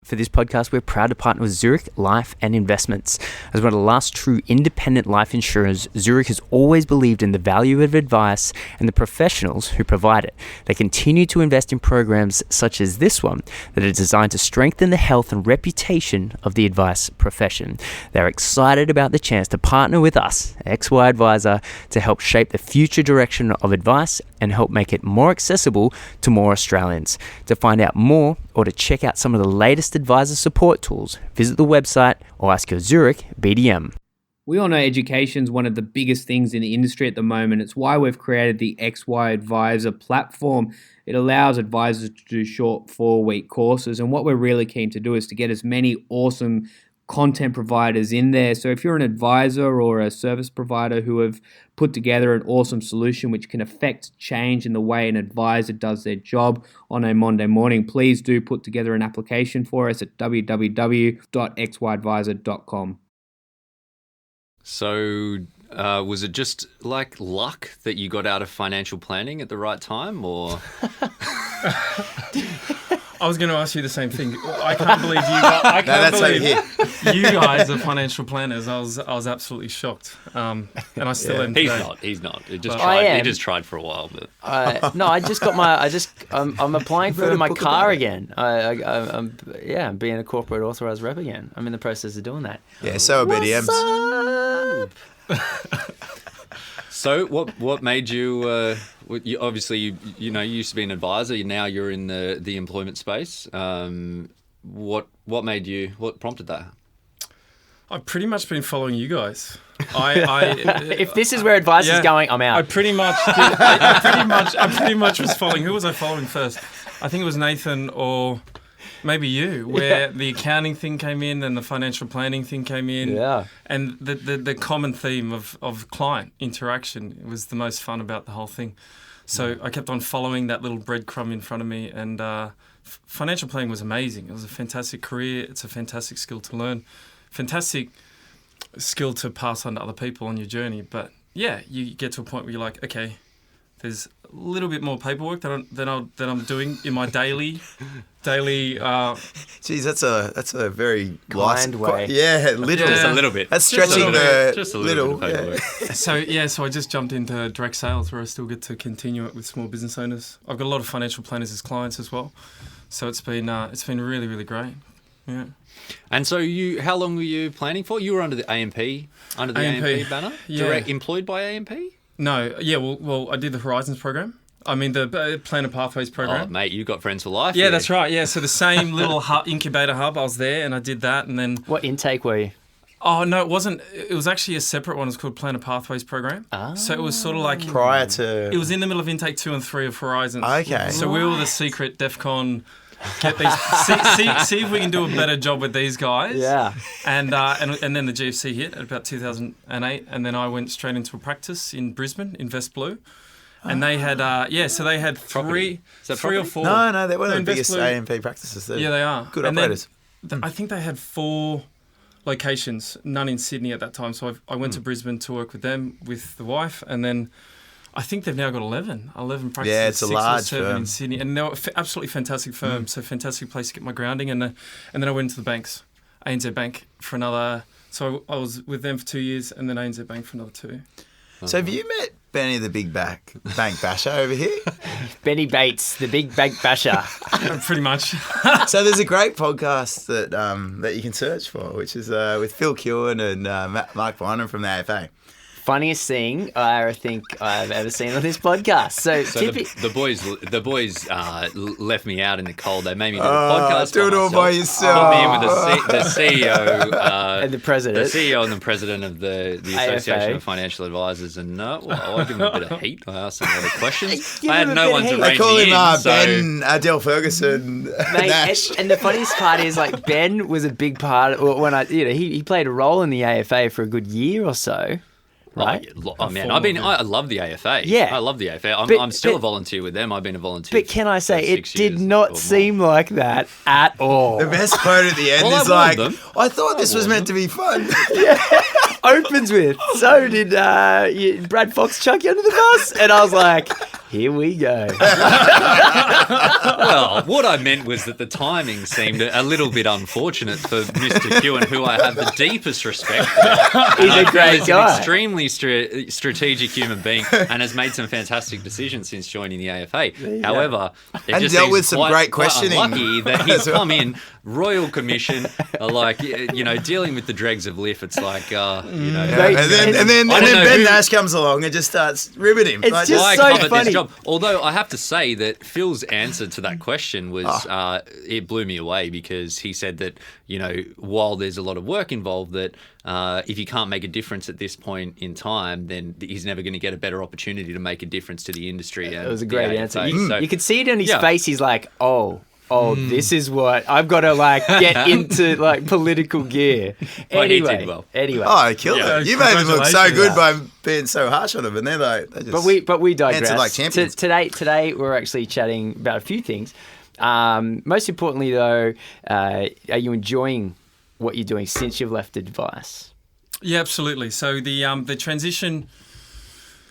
For this podcast, we're proud to partner with Zurich Life and Investments. As one of the last true independent life insurers, Zurich has always believed in the value of advice and the professionals who provide it. They continue to invest in programs such as this one that are designed to strengthen the health and reputation of the advice profession. They're excited about the chance to partner with us, XY Advisor, to help shape the future direction of advice and help make it more accessible to more Australians. To find out more or to check out some of the latest advisor support tools, visit the website or ask your Zurich BDM. We all know education is one of the biggest things in the industry at the moment. It's why we've created the XY Advisor platform. It allows advisors to do short 4-week courses. And what we're really keen to do is to get as many awesome content providers in there. So if you're an advisor or a service provider who have put together an awesome solution which can affect change in the way an advisor does their job on a Monday morning, please do put together an application for us at www.xyadvisor.com. So was it just like luck that you got out of financial planning at the right time, or? I was going to ask you the same thing. I can't believe you guys are financial planners. I was absolutely shocked, and I still am. He's not. He just tried for a while, but I'm applying for my car again. I'm being a corporate authorised rep again. I'm in the process of doing that. Yeah, so are BDMs. So what made you? You obviously you used to be an advisor. Now you're in the employment space. What made you? What prompted that? I've pretty much been following you guys. If this is where advice is going, I'm out. I pretty much was following. Who was I following first? I think it was Nathan or maybe you, where the accounting thing came in and the financial planning thing came in. Yeah. And the common theme of client interaction was the most fun about the whole thing. So I kept on following that little breadcrumb in front of me, and financial planning was amazing. It was a fantastic career. It's a fantastic skill to learn, fantastic skill to pass on to other people on your journey. But yeah, you get to a point where you're like, okay, there's a little bit more paperwork than I'm doing in my daily. Geez, that's a very kind way. Yeah, little. Just a little bit. That's stretching just a little bit of paperwork. So I just jumped into direct sales, where I still get to continue it with small business owners. I've got a lot of financial planners as clients as well, so it's been really, really great. Yeah. And so how long were you planning for? You were under the AMP AMP banner, direct employed by AMP. No, yeah, well, I did the Horizons program. I mean, the Planner Pathways program. Oh, mate, you got Friends for Life. Yeah, that's right. Yeah, so the same little incubator hub, I was there and I did that, and then. What intake were you? Oh no, it wasn't. It was actually a separate one. It was called Planner Pathways program. Oh. So it was sort of like prior to. It was in the middle of intake 2 and 3 of Horizons. Okay. So we were the secret DEFCON. Get these. See if we can do a better job with these guys. Yeah. And then the GFC hit at about 2008, and then I went straight into a practice in Brisbane, Invest Blue, and they had so they had three or four. No, they're one of the biggest AMP practices. Yeah, they are Good operators. I think they had 4 locations, none in Sydney at that time. So I went to Brisbane to work with them with the wife, and then. I think they've now got 11 practices. Yeah, it's a 6 large or 7 firm. in Sydney. And they're absolutely fantastic firm, so fantastic place to get my grounding. And then I went into the banks, ANZ Bank for another... So I was with them for 2 years, and then ANZ Bank for another 2. So have you met Benny the Big Bank Basher over here? Benny Bates, the Big Bank Basher. Pretty much. So there's a great podcast that you can search for, which is with Phil Kewen and Mark Bynum from the AFA. Funniest thing I think I've ever seen on this podcast. So the boys left me out in the cold. They made me do a podcast. Do it all by yourself. Put me in with the CEO and the president. The CEO and the president of the Association AFA. of Financial Advisors, and I give them a bit of heat. I asked them a lot of questions. I had no one to They rein call me him in. Ben Adele Ferguson. Mate, and the funniest part is, like, Ben was a big part when he played a role in the AFA for a good year or so. Right? Oh, man, I love the AFA. Yeah. I love the AFA. I'm still a volunteer with them. I've been a volunteer. But can I say, it did not seem like that at all. The best quote at the end is like, I thought this was meant to be fun. Yeah. Opens with, so did Brad Fox chuck you under the bus? And I was like, Here we go. Well, what I meant was that the timing seemed a little bit unfortunate for Mr. Kewen, who I have the deepest respect for. He's a great He's guy. an extremely strategic human being and has made some fantastic decisions since joining the AFA. However, it And just dealt seems with some quite, great quite questioning. unlucky that he's As well. come in, Royal Commission, dealing with the dregs of LIF. It's like, Great. And then I don't know Ben who- Nash comes along and just starts ribbing him. It's just why so covet funny. this job? Although I have to say that Phil's answer to that question was it blew me away, because he said that while there's a lot of work involved, that if you can't make a difference at this point in time, then he's never going to get a better opportunity to make a difference to the industry. That was a great answer. So, You could see it on his Yeah. face. He's like, oh, this is what I've got to get into political gear. But he Anyway, did well. Oh, he killed Yeah. it. You made him look so Congratulations. good by being so harsh on him, and they just... But we digress. Answered like champions. Today we're actually chatting about a few things. Most importantly, though, are you enjoying what you're doing since you've left advice? Yeah, absolutely. So the transition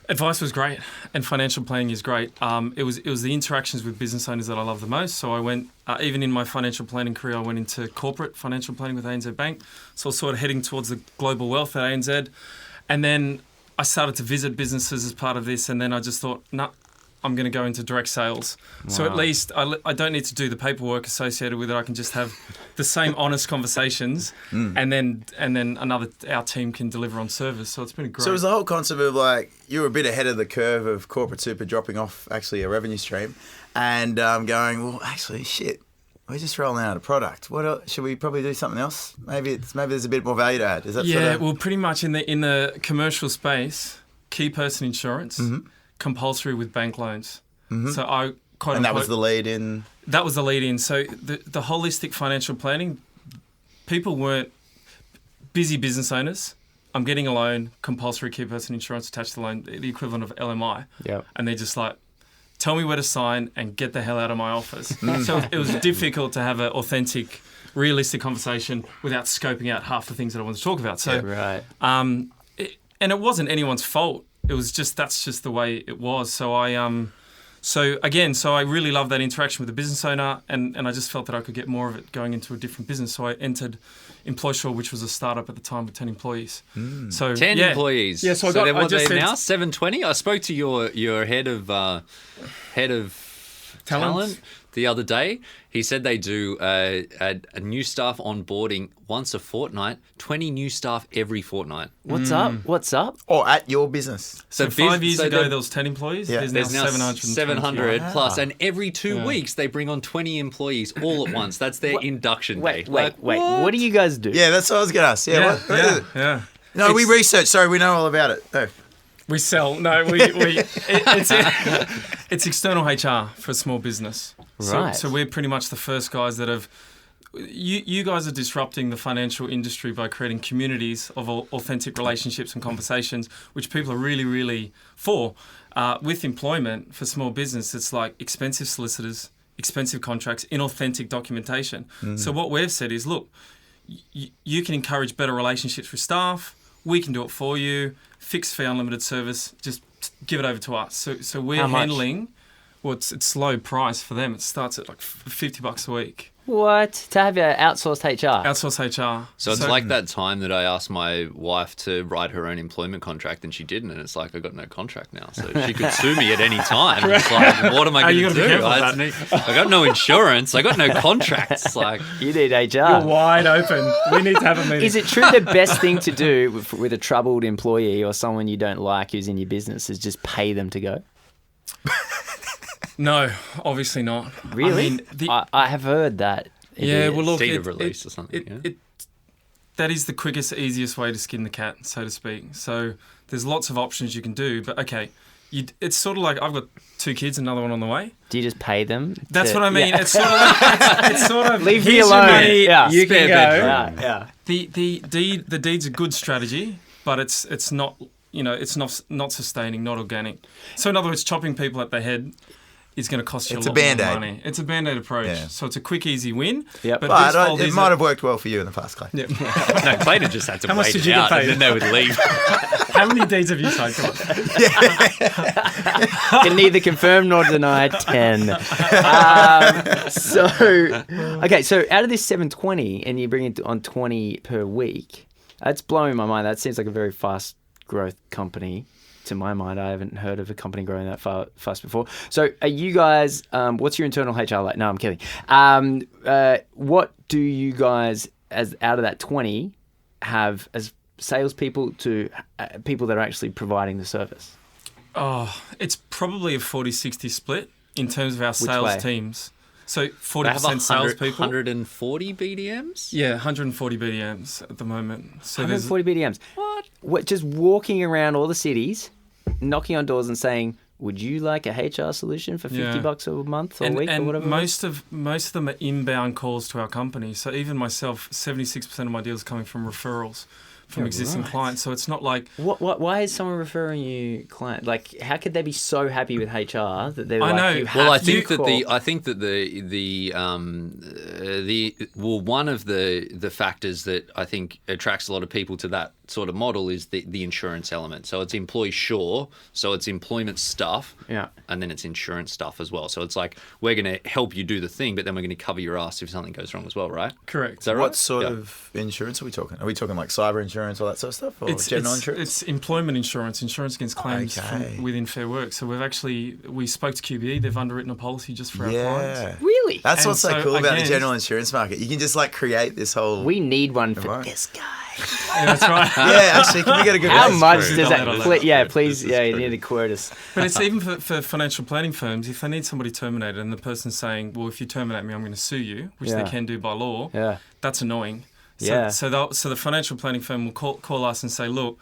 advice was great, and financial planning is great. It was the interactions with business owners that I love the most. So I went, even in my financial planning career, I went into corporate financial planning with ANZ Bank. So I was sort of heading towards the global wealth at ANZ, and then I started to visit businesses as part of this, and then I just thought, nah, I'm going to go into direct sales. So at least I don't need to do the paperwork associated with it. I can just have the same honest conversations, and then our team can deliver on service. So it's been a great. So it was the whole concept of you were a bit ahead of the curve of corporate super dropping off actually a revenue stream, and going, well, actually, shit, we're just rolling out a product. What else? Should we probably do something else? Maybe there's a bit more value to add. Is that Yeah, sort of... well, pretty much in the commercial space, key person insurance, compulsory with bank loans. So I quite And that was the lead in... That was the lead in. So the holistic financial planning, people weren't busy business owners. I'm getting a loan, compulsory key person insurance attached to the loan, the equivalent of LMI. Yep. And they're just like, tell me where to sign and get the hell out of my office. So it was difficult to have an authentic, realistic conversation without scoping out half the things that I wanted to talk about. So, Right. and it wasn't anyone's fault. It was just, that's just the way it was. So I really loved that interaction with the business owner, and I just felt that I could get more of it going into a different business. So I entered Employsure, which was a startup at the time with 10 employees. So 10 employees. Yeah, so they're I what just they're said- now 720. I spoke to your head of talent the other day. He said they do a new staff onboarding once a fortnight, 20 new staff every fortnight. What's up? What's up? Or at your business. So 5 years ago, there was 10 employees. Yeah. There's now There's now 700. 700 plus, and every 2 weeks they bring on 20 employees all at once. That's their induction day. Wait. What do you guys do? Yeah, that's what I was going to ask. Yeah, what is it? Yeah. No, we researched. Sorry, we know all about it. No. We sell. No, it's external HR for a small business. Right. So we're pretty much the first guys that have. You guys are disrupting the financial industry by creating communities of authentic relationships and conversations, which people are really, really for. With employment for small business, it's like expensive solicitors, expensive contracts, inauthentic documentation. So what we've said is, look, you can encourage better relationships with staff. We can do it for you. Fixed fee, unlimited service. Just give it over to us. So we're How much? handling. Well, it's low price for them. It starts at like $50 a week. What? To have your outsourced HR? Outsource HR. So it's like that time that I asked my wife to write her own employment contract and she didn't, and it's like I got no contract now, so she could sue me at any time. It's like, what am I you going to gotta be do? careful of I got no insurance. I got no contracts. Like, You need HR. You're wide open. We need to have a meeting. Is it true the best thing to do with a troubled employee or someone you don't like who's in your business is just pay them to go? No, obviously not. Really? I mean, I have heard that. it yeah, is. well, look, Deed of release or something, yeah? That is the quickest, easiest way to skin the cat, so to speak. So there's lots of options you can do, but okay, it's sort of like I've got 2 kids, another one on the way. Do you just pay them? That's what I mean. Yeah. It's sort of like it's sort of Leave me here's your alone. money, Yeah. you Spare can go. bedroom. Yeah. The deed's a good strategy, but it's not, it's not sustaining, not organic. So in other words, chopping people at the head is going to cost you It's a a lot Band-Aid. more money. It's a Band-Aid approach. Yeah. So it's a quick, easy win. Yep. But But Bisfold it is might have worked well for you in the past, Clay. Yeah. No, Clayton just had to How much wait did it you get out and paid? then they would leave. How many deeds have you signed? Come on. Can neither confirm nor deny 10. So out of this 720 and you bring it on 20 per week, that's blowing my mind. That seems like a very fast growth company. To my mind, I haven't heard of a company growing that fast before. So are you guys, what's your internal HR like? No, I'm kidding. What do you guys, as out of that 20, have as salespeople to people that are actually providing the service? Oh, it's probably a 40-60 split in terms of our way? sales teams. So They have 40% salespeople. 140 BDMs? Yeah, 140 BDMs at the moment. So 140 BDMs. What? Just walking around all the cities, knocking on doors and saying, "Would you like a HR solution for $50 a month or a week or whatever?" most of them are inbound calls to our company. So even myself, 76% of my deals are coming from referrals from existing clients. So it's not like Why is someone referring you client? Like, how could they be so happy with HR that they're I like, know. you have Well, I to think call? one of the factors that I think attracts a lot of people to that sort of model is the insurance element. So it's employee sure, so it's employment stuff, and then it's insurance stuff as well. So it's like, we're going to help you do the thing, but then we're going to cover your ass if something goes wrong as well, right? correct. Is that right? What sort of insurance are we talking? Are we talking like cyber insurance, all that sort of stuff, or general insurance? It's employment insurance against claims Okay. from within Fair Work. So we spoke to QBE. They've underwritten a policy just for our clients. Really? That's And what's so so, cool about the again, general insurance market. You can just like create this whole. We need one for Right. this guy. Yeah, that's right. Yeah, actually, can we get a good? How rate? much true. does Don't let that? her Please, know. yeah, please, yeah, you need to quote us. But it's even for financial planning firms, if they need somebody terminated and the person's saying, well, if you terminate me, I'm going to sue you, which Yeah. they can do by law, Yeah. that's annoying. So, Yeah. so the financial planning firm will call us and say, look,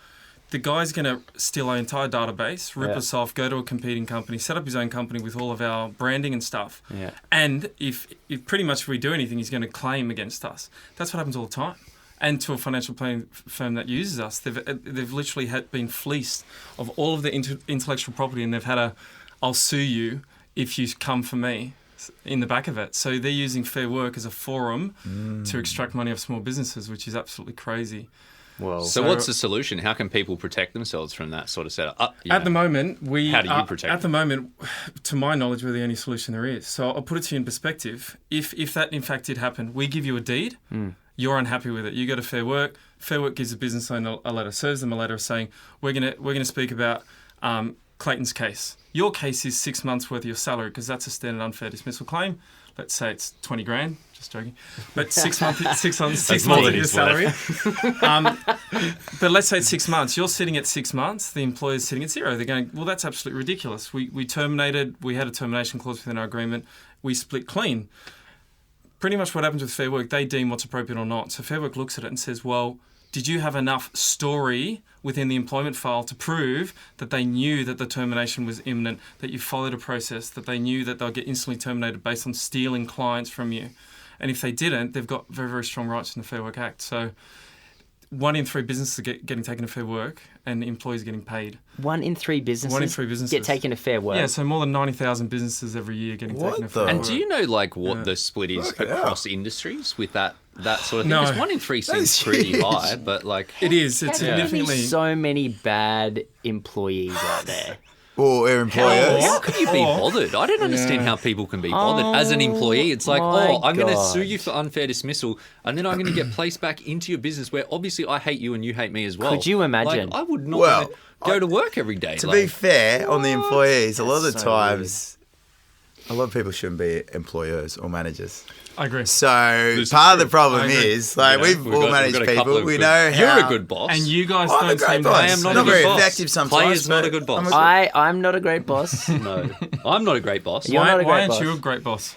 the guy's going to steal our entire database, rip Yeah. us off, go to a competing company, set up his own company with all of our branding and stuff. Yeah. And if pretty much if we do anything, he's going to claim against us. That's what happens all the time. And to a financial planning firm that uses us, they've literally been fleeced of all of their intellectual property, and they've had I'll sue you if you come for me in the back of it. So they're using Fair Work as a forum to extract money off small businesses, which is absolutely crazy. Well, So what's the solution? How can people protect themselves from that sort of setup? At the moment, How do you protect At the moment, to my knowledge, we're the only solution there is. So I'll put it to you in perspective. If that in fact did happen, we give you a deed. You're unhappy with it. You go to Fair Work. Fair Work gives the business owner a letter, serves them a letter saying, we're gonna speak about Clayton's case. Your case is 6 months worth of your salary because that's a standard unfair dismissal claim. Let's say it's 20 grand. Just joking. But 6 months of your salary. But let's say it's 6 months. You're sitting at 6 months. The employer's sitting at zero. They're going, well, that's absolutely ridiculous. We terminated. We had a termination clause within our agreement. We split clean. Pretty much what happens with Fair Work, they deem what's appropriate or not. So Fair Work looks at it and says, well, did you have enough story within the employment file to prove that they knew that the termination was imminent, that you followed a process, that they knew that they'll get instantly terminated based on stealing clients from you? And if they didn't, they've got very, very strong rights in the Fair Work Act. So 1 in 3 businesses are getting taken to Fair Work and employees are getting paid. 1 in 3 businesses. 1 in 3 businesses get taken to Fair Work. Yeah, so more than 90,000 businesses every year getting taken to Fair Work. And do you know what the split is across industries with that sort of thing? No. Because 1 in 3 seems pretty high, but like It is. It's How can there be significantly... so many bad employees out there? Or our employers. how can you be bothered? I don't understand how people can be bothered. As an employee, it's like, my I'm going to God. sue you for unfair dismissal, and then I'm going to get placed back into your business where obviously I hate you and you hate me as well. Could you imagine? Like, I would not Well, wanna go to work every day. To like, be fair, on the employees, a lot of the That's so times, a lot of people shouldn't be employers or managers. I agree. So This is part of the true. problem I agree. is, like, we've all got managed a couple people. of We good- know how. You're a good boss. And you guys I'm a don't great seem to... boss. I am not a good very boss. effective sometimes. Clay is not but a good boss. I'm I'm not a great boss. No, I'm not a great boss. You're not a Why great aren't boss. you a great boss?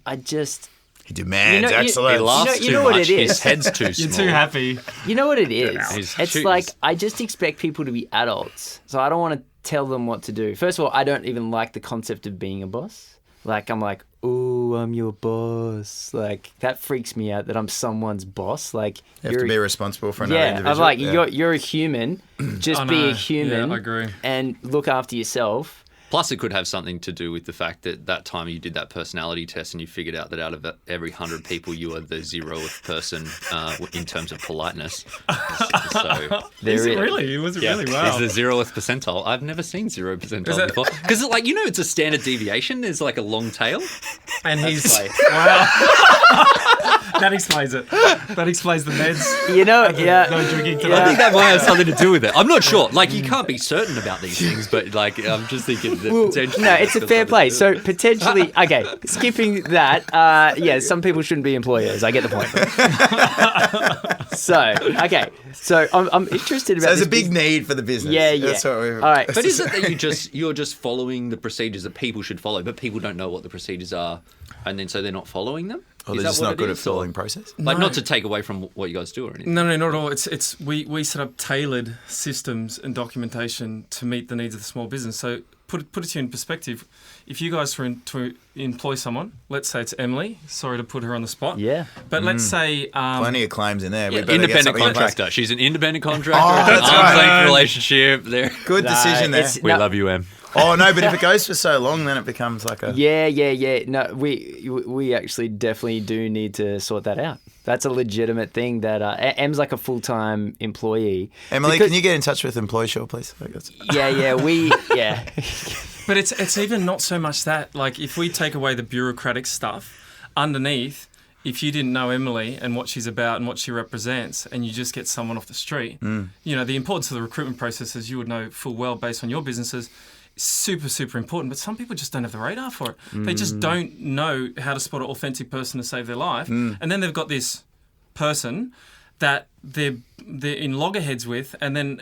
I just, He demands You know, you- excellence. He laughs you too know what much. it is. His head's too small. You're too happy. you know what it is? His It's shoes. like, I just expect people to be adults. So I don't want to tell them what to do. First of all, I don't even like the concept of being a boss. Like, I'm like, ooh, I'm your boss. Like, that freaks me out that I'm someone's boss. Like, You have to be responsible for another individual. I'm like, you're a human. Just be a human. Yeah, I agree. And look after yourself. Plus, it could have something to do with the fact that time you did that personality test and you figured out that out of every 100 people, you are the 0th person in terms of politeness. So, Is it really? Was it really? Wow. It's the 0th percentile. I've never seen 0 percentile before. Because, like, you know, it's a standard deviation. There's like a long tail. And he's... Wow. That explains it. That explains the meds. You know, No drinking today. I think that might have something to do with it. I'm not sure. Like, you can't be certain about these things, but, like, I'm just thinking that potentially... No, it's a fair play. So potentially, okay, skipping that, some people shouldn't be employers. I get the point. So I'm interested about. So there's this a big need for the business. Yeah. That's what All right, But is it that you're just following the procedures that people should follow, but people don't know what the procedures are, and then so they're not following them? Or Is they're that just what not it good at is, or- following process. Like, No. not to take away from what you guys do or anything. No, not at all. It's we set up tailored systems and documentation to meet the needs of the small business. So put it to you in perspective. If you guys were to employ someone, let's say it's Emily. Sorry to put her on the spot. Yeah. But let's say Plenty of claims in there. We better get Independent something in place. contractor. She's an independent contractor. Oh, It's an that's arm's right. length relationship. There. Good decision there. it's- We No. love you, Em. Oh no, but if it goes for so long, then it becomes like a. Yeah. No, we actually definitely do need to sort that out. That's a legitimate thing that Em's like a full-time employee. Emily, Because- can you get in touch with Employee Shaw, please? I guess. Yeah. But it's even not so much that. Like, if we take away the bureaucratic stuff, underneath, if you didn't know Emily and what she's about and what she represents, and you just get someone off the street, you know, the importance of the recruitment process, as you would know full well based on your businesses, is super, super important. But some people just don't have the radar for it. They just don't know how to spot an authentic person to save their life. And then they've got this person that they're in loggerheads with, and then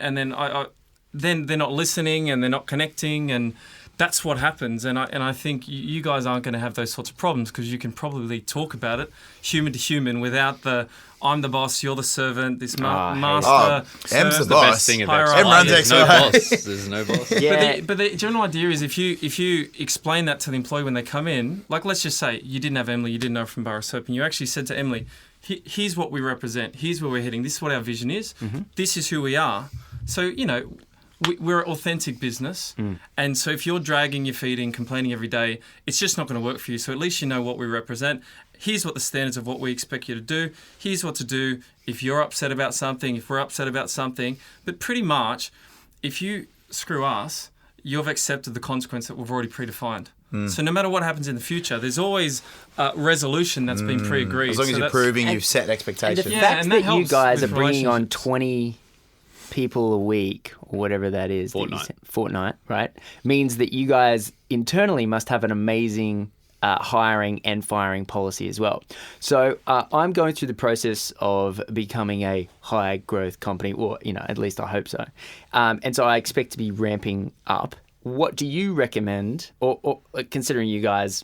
they're not listening and they're not connecting, and that's what happens. And I think you guys aren't going to have those sorts of problems because you can probably talk about it human to human without the I'm the boss, you're the servant, this master. Em's the The boss. best thing about Em runs there's no XY. boss. There's no boss. Yeah. But the general idea is if you explain that to the employee when they come in, like let's just say you didn't have Emily, you didn't know her from Borough Soap, and you actually said to Emily, here's what we represent, here's where we're heading, this is what our vision is, this is who we are. So, you know, we're an authentic business, and so if you're dragging your feet in, complaining every day, it's just not going to work for you. So at least you know what we represent. Here's what the standards of what we expect you to do. Here's what to do if you're upset about something, if we're upset about something. But pretty much, if you screw us, you've accepted the consequence that we've already predefined. So no matter what happens in the future, there's always a resolution that's been pre-agreed. As long as So you're that's- proving you've set And expectations. the Yeah, fact and that that you helps guys are with bringing on relationships. 20 people a week or whatever that is, fortnight, right, means that you guys internally must have an amazing hiring and firing policy as well. So I'm going through the process of becoming a high growth company, or at least I hope so. And so I expect to be ramping up. What do you recommend, or considering you guys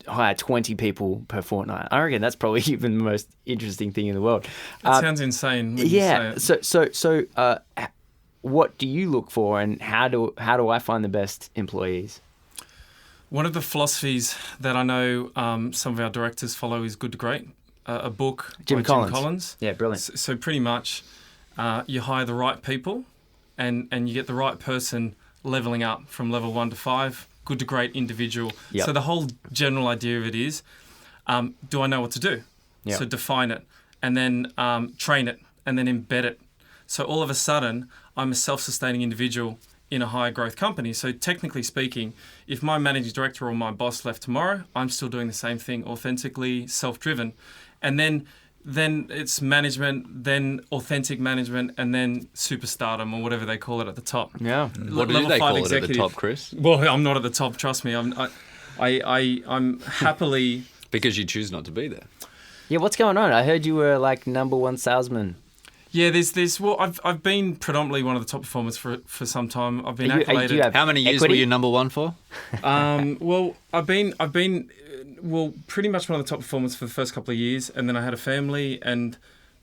hire 20 people per fortnight? I reckon that's probably even the most interesting thing in the world. That sounds insane. When you say it. So what do you look for, and how do I find the best employees? One of the philosophies that I know some of our directors follow is Good to Great, a book Jim by Collins. Jim Collins. Yeah, brilliant. So pretty much you hire the right people and you get the right person leveling up from level 1 to 5, good to great individual. Yep. So the whole general idea of it is, do I know what to do? Yep. So define it, and then train it, and then embed it. So all of a sudden, I'm a self-sustaining individual in a higher growth company. So technically speaking, if my managing director or my boss left tomorrow, I'm still doing the same thing, authentically, self-driven. And then it's management, then authentic management, and then superstardom, or whatever they call it at the top. Yeah. What do they call it at the top, Chris? Well, I'm not at the top, trust me. I'm happily... Because you choose not to be there. Yeah, what's going on? I heard you were like #1 salesman. Yeah, there's well, I've been predominantly one of the top performers for some time. I've been Do you accoladed. have How many years equity? were you number one for? Well, I've been pretty much one of the top performers for the first couple of years, and then I had a family, and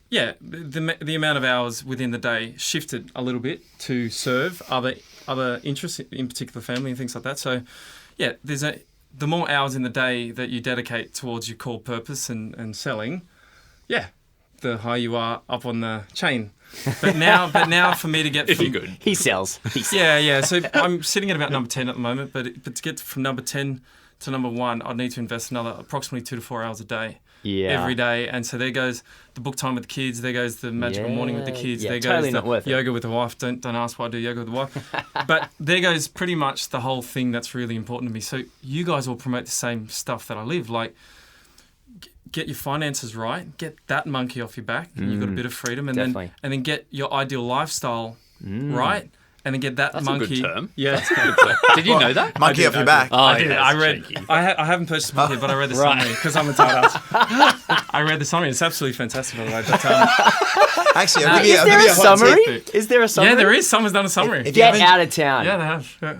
yeah, the amount of hours within the day shifted a little bit to serve other interests, in particular family and things like that. So, yeah, the more hours in the day that you dedicate towards your core purpose and selling, the higher you are up on the chain. But now for me to get If from, you're good. He sells. Yeah. So I'm sitting at about number 10 at the moment, but to get from number 10 to number 1, I'd need to invest another approximately 2 to 4 hours a day. Yeah. Every day. And so there goes the book time with the kids, there goes the magical morning with the kids, Yeah, there totally goes not worth the it. yoga with the wife. Don't ask why I do yoga with the wife. But there goes pretty much the whole thing that's really important to me. So you guys all promote the same stuff that I live. Like, get your finances right, get that monkey off your back, and you've got a bit of freedom, and Definitely. then get your ideal lifestyle right, and then get that That's monkey. a good term. Yeah. That's a good term. Did you know that? Monkey off your back. Oh, I did. yeah, I that's read. cheeky. I haven't purchased the book yet, but I read the summary because I'm a tight ass. I read the summary. It's absolutely fantastic, by the way. But, Actually, Nah, I'll give you Is I'll there give you a a hot summary? tip. Is there a summary? yeah, there is. Someone's done a summary. If you Get haven't- out of town. Yeah, they have. Yeah,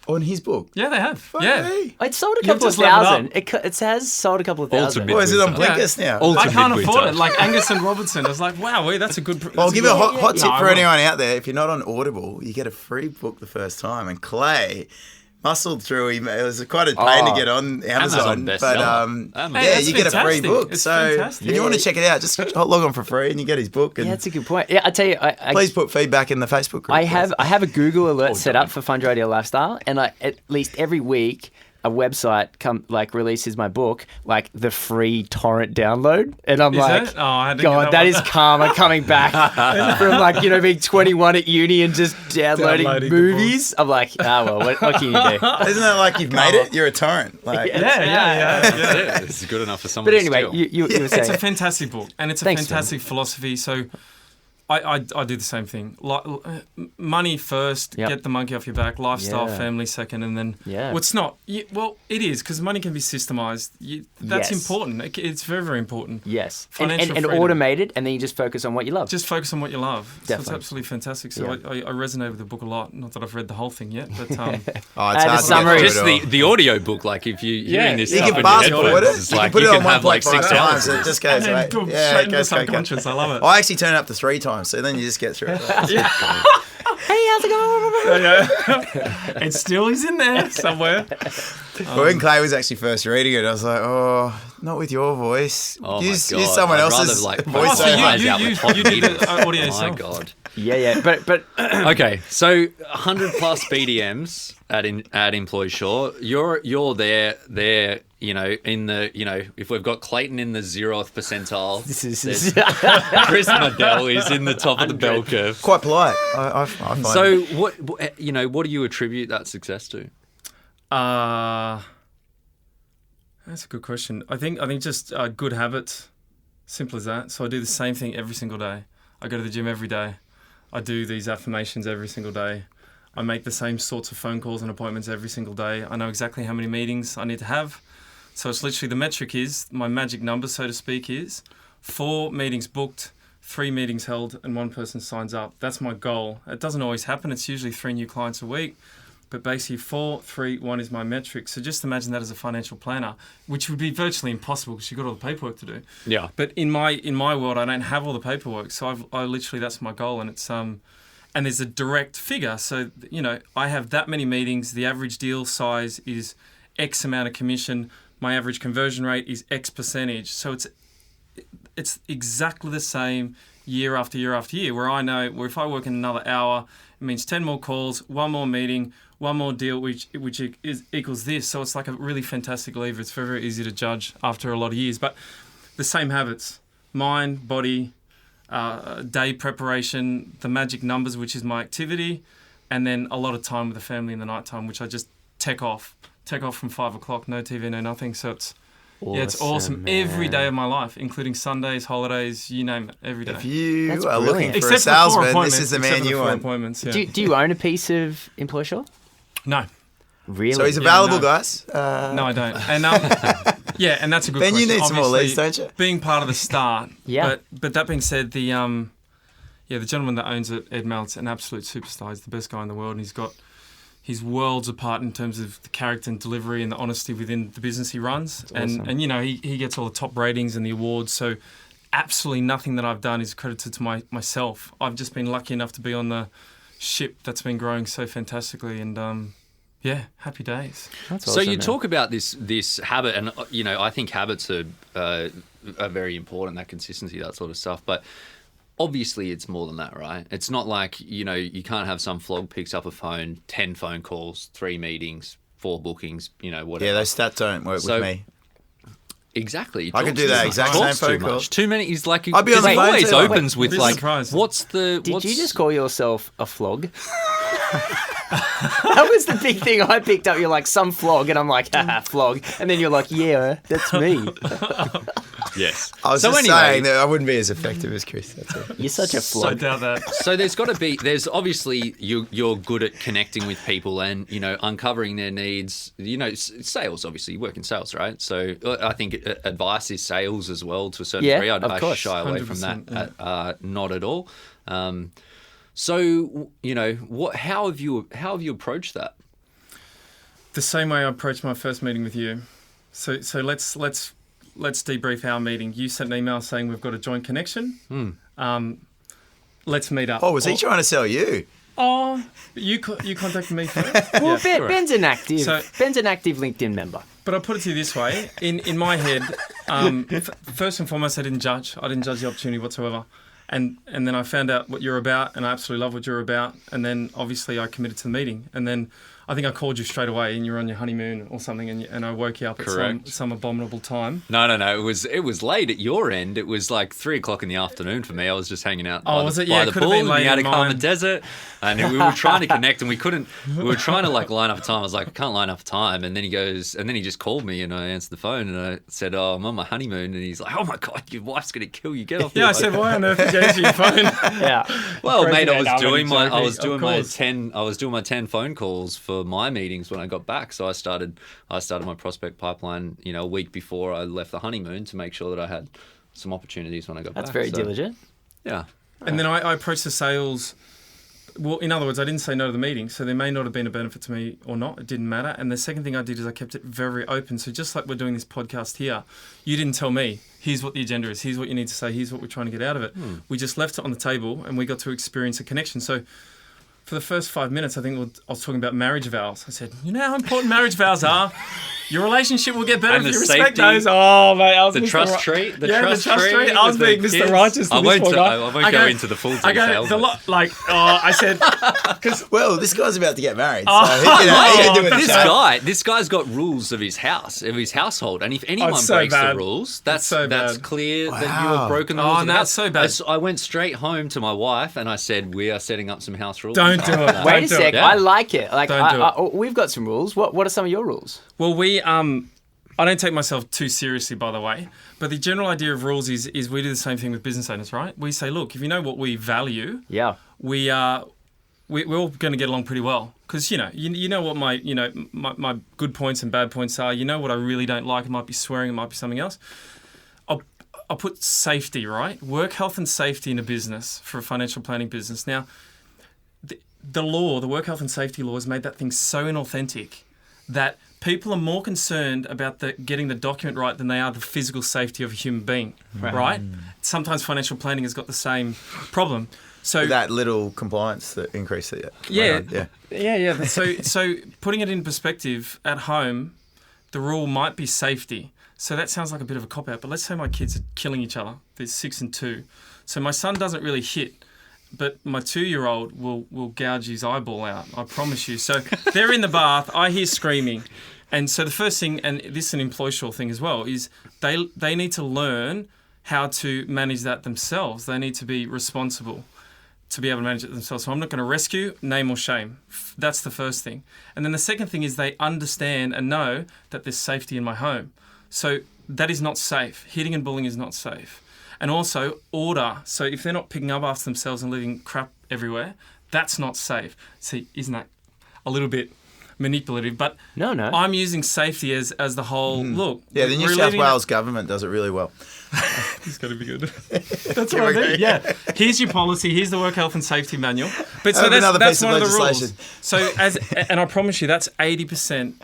On his book. yeah they have. Fuck Yeah. me. It sold a You've couple of just leveled thousand. up. It has sold a couple of thousand. Ultimate. Well, is it on Winter. Blinkist now? Ultimate I can't winter. afford it. Like Angus and Robertson. I was like, wow, that's a good. Well, I'll give you a hot yeah. tip No, for I will. anyone out there. If you're not on Audible, you get a free book the first time. And Clay muscled through. It was quite a pain to get on Amazon, but bestseller. yeah, that's you get a free fantastic. book. It's So fantastic. if you want to check it out, just log on for free and you get his book. And Yeah, that's a good point. Yeah, I tell you, please put feedback in the Facebook group. I have a Google alert set up for Fund Radio Lifestyle, and at least every week a website releases my book, like the free torrent download, and I'm Is like, it? Oh, I didn't God, get that that is one. karma coming back from being 21 at uni and just downloading Downloading the movies. I'm like, well, what can you do? Isn't it like you've made it? You're a torrent. Like, Yeah. Yeah. Yeah, it's good enough for someone But to anyway, steal. you were It's a saying. fantastic book, and it's a Thanks, fantastic philosophy. So, I do the same thing. Money first, Yep. get the monkey off your back. Lifestyle, Yeah. family second, and then Yeah. what's not? Well, it is because money can be systemized. That's Yes. important. It's very, very important. Yes, Financial and freedom. automated, and then you just focus on what you love. Just focus on what you love. So it's Definitely. absolutely fantastic. So Yeah. I resonate with the book a lot. Not that I've read the whole thing yet, but it's the hard to get summary. through Just it all. the audio book, like if you're hearing this You stuff can in fast your forward headphones, it. it's You like can put you it can on one have like plate 6 5 hours. times. It just goes and then right. boom, Yeah, straight it into goes, the go, go. subconscious. I love it. I actually turn it up to 3 times, so then you just get through it. Hey, how's it going? Yeah. It still is in there somewhere. But when Clay was actually first reading it, I was like, oh, not with your voice. Oh use, my God. use someone I'd else's rather, like, voice. Oh, so Eyes you out with hot did the needles. audio My yourself. God. Yeah, but Okay, so 100 plus BDMs at Employee Shore. You're there. In the if we've got Clayton in the 0th percentile, this is Chris Muddell is in the top of the bell curve. Quite polite. I find So what do you attribute that success to? That's a good question. I think just good habits. Simple as that. So I do the same thing every single day. I go to the gym every day. I do these affirmations every single day. I make the same sorts of phone calls and appointments every single day. I know exactly how many meetings I need to have. So it's literally the metric is, my magic number, so to speak, is 4 meetings booked, 3 meetings held, and 1 person signs up. That's my goal. It doesn't always happen. It's usually 3 new clients a week. But basically 4, 3, 1 is my metric. So just imagine that as a financial planner, which would be virtually impossible because you've got all the paperwork to do. Yeah. But in my world, I don't have all the paperwork. So I literally, that's my goal. And it's and there's a direct figure. So, I have that many meetings. The average deal size is X amount of commission. My average conversion rate is X percentage. So it's exactly the same year after year after year, where I know if I work in another hour, it means 10 more calls, 1 more meeting, 1 more deal, which equals this. So it's like a really fantastic lever. It's very, very easy to judge after a lot of years. But the same habits, mind, body, day preparation, the magic numbers, which is my activity, and then a lot of time with the family in the night time, which I just take off from 5 o'clock, no TV, no nothing. So it's awesome. man. Every day of my life, including Sundays, holidays, you name it, every day. if you That's are looking brilliant. for a Except for 4 salesman, appointments. this is the except man for you 4 want. appointments, yeah. do you own a piece of Employer Shore? No. Really? So he's Yeah, available, no. guys. No, I don't. And and that's a good Ben, question. you need some more Obviously, leads, don't you? Being part of the start. Yeah. But that being said, the gentleman that owns it, Ed Mallett's an absolute superstar. He's the best guy in the world, and he's worlds apart in terms of the character and delivery and the honesty within the business he runs. awesome. And he gets all the top ratings and the awards. So absolutely nothing that I've done is credited to myself. I've just been lucky enough to be on the ship that's been growing so fantastically, and Yeah, happy days. That's So awesome, you man. talk about this habit, and I think habits are very important. That consistency, that sort of stuff, but. Obviously, it's more than that, right? It's not like, you can't have some flog picks up a phone, 10 phone calls, 3 meetings, 4 bookings, whatever. Yeah, those stats don't work with me. Exactly. I could do that exact same phone call. Too many. He's like, I'd be on the he phone always too. opens with Be like, surprised. Did you just call yourself a flog? That was the big thing I picked up. You're like, some flog, and I'm like, haha, flog. And then you're like, yeah, that's me. Yes. I was just saying that I wouldn't be as effective as Chris. That's all. You're such a I flog. doubt that. So there's obviously you're good at connecting with people and uncovering their needs. Sales, obviously you work in sales, right? So I think advice is sales as well to a certain degree. I course. shy away from 100%, that. Not at all. So how have you approached that? The same way I approached my first meeting with you. So let's debrief our meeting. You sent an email saying we've got a joint connection. Let's meet up. Oh, was he trying to sell you? Oh, you contacted me first. Well, Yeah. Ben's an active. So- Ben's an active LinkedIn member. But I'll put it to you this way. In my head, first and foremost, I didn't judge. I didn't judge the opportunity whatsoever. And then I found out what you're about, and I absolutely love what you're about. And then obviously I committed to the meeting. And then I think I called you straight away, and you were on your honeymoon or something, and I woke you up at some abominable time. No. It was late at your end. It was like 3:00 in the afternoon for me. I was just hanging out by the Could have pool been in the late in Atacama mine. Desert, and we were trying to connect, and we couldn't. We were trying to line up a time. I was like, I can't line up a time, and then he just called me, and I answered the phone, and I said, "Oh, I'm on my honeymoon," and he's like, "Oh my God, your wife's gonna kill you. Get off." Yeah, I said, why on earth did you answer your phone? Yeah. Well, Crazy mate, I that was doing my Of course. 10 phone calls for my meetings when I got back. So I started my prospect pipeline, a week before I left the honeymoon to make sure that I had some opportunities when I got back. That's very diligent. Yeah. And then I approached the sales. Well, in other words, I didn't say no to the meeting, so there may not have been a benefit to me or not. It didn't matter. And the second thing I did is I kept it very open. So just like we're doing this podcast here, you didn't tell me, here's what the agenda is, here's what you need to say, here's what we're trying to get out of it. We just left it on the table and we got to experience a connection. So for the first 5 minutes, I think I was talking about marriage vows. I said, you know how important marriage vows are? Your relationship will get better And if the you respect safety, those. Oh, mate, I was The Mr. trust Ri- tree. The yeah, trust the trust tree. I was with being the Mr. kids. Righteous to I this won't, poor guy. I won't go into the full details. I said, because Well, this guy's about to get married. So, Oh, he can do it This guy's got rules of his house, of his household, and if anyone it's so breaks bad. the rules, that's so that's bad. clear that you Wow. have broken the Oh, rules. of the that's house. so bad. I went straight home to my wife and I said, "We are setting up some house rules." don't do it. Wait a Don't do sec. it. Yeah. I like it. Like, Don't do it. we've got some rules. What are some of your rules? Well, I don't take myself too seriously, by the way, but the general idea of rules is we do the same thing with business owners, right? We say, look, if you know what we value, Yeah. we're all going to get along pretty well because you know what my good points and bad points are. You know what I really don't like. It might be swearing. It might be something else. I'll put safety, right? Work health and safety in a business for a financial planning business. Now, the law, the work health and safety law, has made that thing so inauthentic that people are more concerned about getting the document right than they are the physical safety of a human being, right? Sometimes financial planning has got the same problem. So that little compliance that increased it. Yeah. Yeah. So putting it in perspective, at home, the rule might be safety. So that sounds like a bit of a cop-out, but let's say my kids are killing each other. They're 6 and 2. So my son doesn't really hit, but my 2-year-old will gouge his eyeball out, I promise you. So they're in the bath, I hear screaming. And so the first thing, and this is an employee thing as well, is they need to learn how to manage that themselves. They need to be responsible to be able to manage it themselves. So I'm not going to rescue, name or shame. That's the first thing. And then the second thing is they understand and know that there's safety in my home. So that is not safe. Hitting and bullying is not safe. And also order. So if they're not picking up after themselves and leaving crap everywhere, that's not safe. See, isn't that a little bit manipulative? But No. I'm using safety as the whole look. Yeah, the New we're South leaving Wales government does it really well. It's got to be good. That's what I mean. Yeah. Here's your policy. Here's the work health and safety manual. But so Another that's piece of one of the legislation. rules. So and I promise you, that's 80%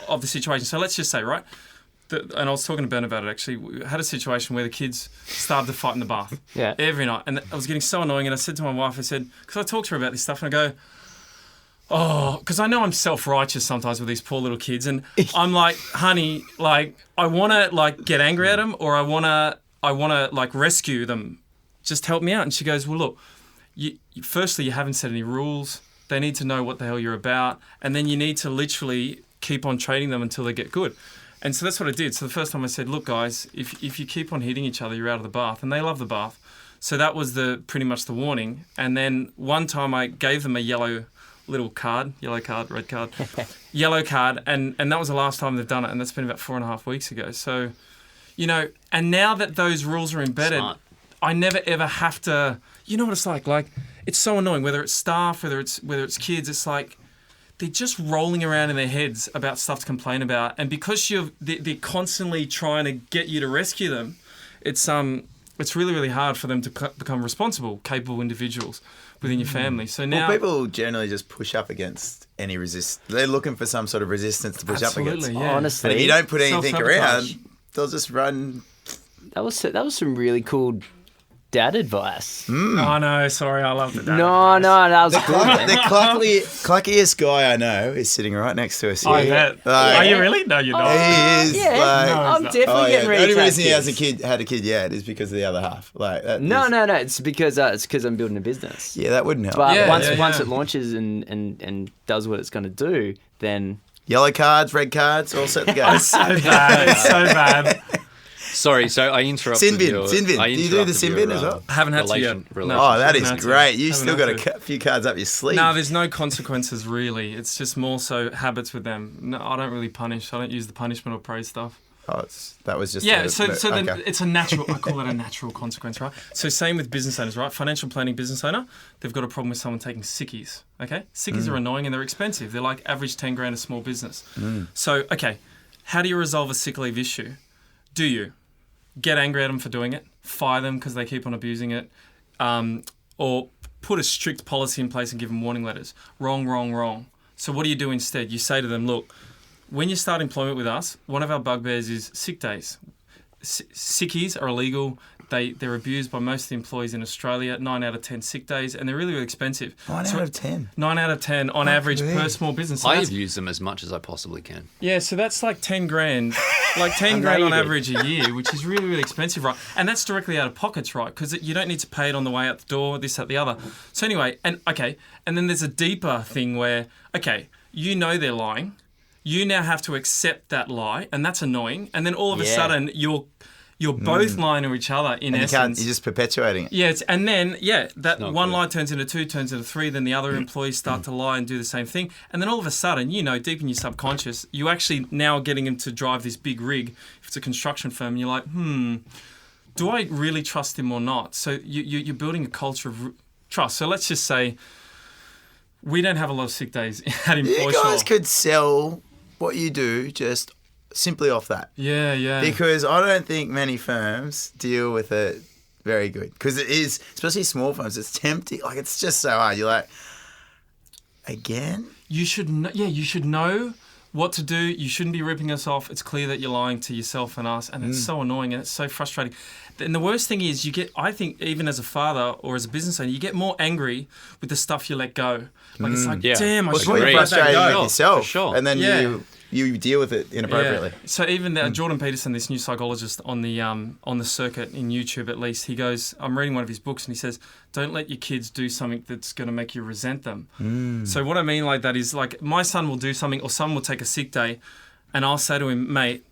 of the situation. So let's just say, right. And I was talking to Ben about it actually. We had a situation where the kids started to fight in the bath every night. And I was getting so annoying. And I said to my wife, I said, because I talked to her about this stuff, and I go, because I know I'm self-righteous sometimes with these poor little kids, and I'm like, honey, like I want to like get angry at them, or I want to like rescue them. Just help me out. And she goes, well, look, firstly, you haven't set any rules. They need to know what the hell you're about, and then you need to literally keep on training them until they get good. And so that's what I did. So the first time I said, look, guys, if you keep on hitting each other, you're out of the bath, and they love the bath. So that was pretty much the warning. And then one time I gave them a yellow card, red card, yellow card, and that was the last time they've done it, and that's been about 4.5 weeks ago. So, you know, and now that those rules are embedded, Smart. I never ever have to. You know what it's like it's so annoying. Whether it's staff, whether it's kids, it's like they're just rolling around in their heads about stuff to complain about, and because they're constantly trying to get you to rescue them, it's really, really hard for them to become responsible, capable individuals within your family. So now, people generally just push up against any They're looking for some sort of resistance to push up against. Yeah. Honestly, And if you don't put anything Self-sabotage. around, they'll just run. that was some really cool dad advice. Oh no, sorry, I loved it. No, that was cool. man. The cluckiest guy I know is sitting right next to us here. I bet. Like, Are you really? No, you're not. He is Yeah, like. No, I'm not. definitely getting The ready only to have reason he kids. hasn't had a kid yet is because of the other half. Like that No, is- it's because I'm building a business. Yeah, that wouldn't help. But Yeah, once yeah. it launches and does what it's going to do, then Yellow cards, red cards, all set to go. It's so bad. It's so bad. Sorry, so I interrupted Sin bin, your- sin bin. I Do you do the interrupted sin your, bin as well? I haven't had to yet. relation- Oh, that is Haven't had to. great. You Haven't still had got to. a few cards up your sleeve. No, there's no consequences really. It's just more so habits with them. No, I don't really punish. I don't use the punishment or praise stuff. That was just Yeah, then okay. it's a natural. I call it a natural consequence, right? So same with business owners, right? Financial planning business owner, they've got a problem with someone taking sickies. Okay, sickies are annoying and they're expensive. They're like average 10 grand a small business. So okay, how do you resolve a sick leave issue? Do you get angry at them for doing it, fire them because they keep on abusing it, or put a strict policy in place and give them warning letters? Wrong, wrong, wrong. So what do you do instead? You say to them, look, when you start employment with us, one of our bugbears is sick days. Sickies are illegal. They're abused by most of the employees in Australia. 9 out of 10 sick days, and they're really, really expensive. 9 out of 10. 9 out of 10 on average per small business. So I've used them as much as I possibly can. yeah, so that's like 10 grand, like 10 grand on average a year, which is really, really expensive, right? And that's directly out of pockets, right? Because you don't need to pay it on the way out the door, this, that, the other. So anyway, and then there's a deeper thing where, okay, you know they're lying. You now have to accept that lie, and that's annoying. And then all of a sudden, you're both lying to each other in essence. You're just perpetuating it. Yeah, and then, that not one good. lie turns into 2, turns into 3, then the other employees start to lie and do the same thing. And then all of a sudden, deep in your subconscious, you actually now are getting him to drive this big rig. If it's a construction firm, and you're like, do I really trust him or not? So you're building a culture of trust. So let's just say we don't have a lot of sick days at You Employ guys Shore. could sell what you do just simply off that. Yeah. Because I don't think many firms deal with it very good. Because it is, especially small firms, it's tempting. Like, it's just so hard. You're like, again? You should know what to do. You shouldn't be ripping us off. It's clear that you're lying to yourself and us, and it's so annoying and it's so frustrating. And the worst thing is I think even as a father or as a business owner, you get more angry with the stuff you let go. Like it's like, Yeah. damn, I Well, should you're have let that frustrated go. with yourself. For sure. And then Yeah. you deal with it inappropriately. Yeah. So even Jordan Peterson, this new psychologist on the circuit in YouTube at least, he goes, I'm reading one of his books and he says, don't let your kids do something that's going to make you resent them. So what I mean like that is like my son will do something or someone will take a sick day and I'll say to him, mate,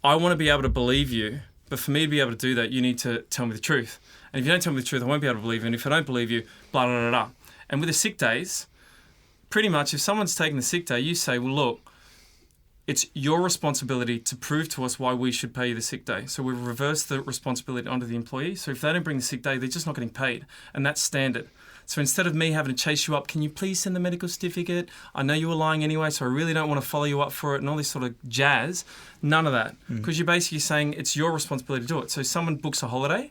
I want to be able to believe you, but for me to be able to do that, you need to tell me the truth. And if you don't tell me the truth, I won't be able to believe you. And if I don't believe you, blah, blah, blah, blah. And with the sick days, pretty much if someone's taking the sick day, you say, well, look, it's your responsibility to prove to us why we should pay you the sick day. So we reverse the responsibility onto the employee. So if they don't bring the sick day, they're just not getting paid. And that's standard. So instead of me having to chase you up, can you please send the medical certificate? I know you were lying anyway, so I really don't want to follow you up for it and all this sort of jazz. None of that. Because you're basically saying it's your responsibility to do it. So someone books a holiday.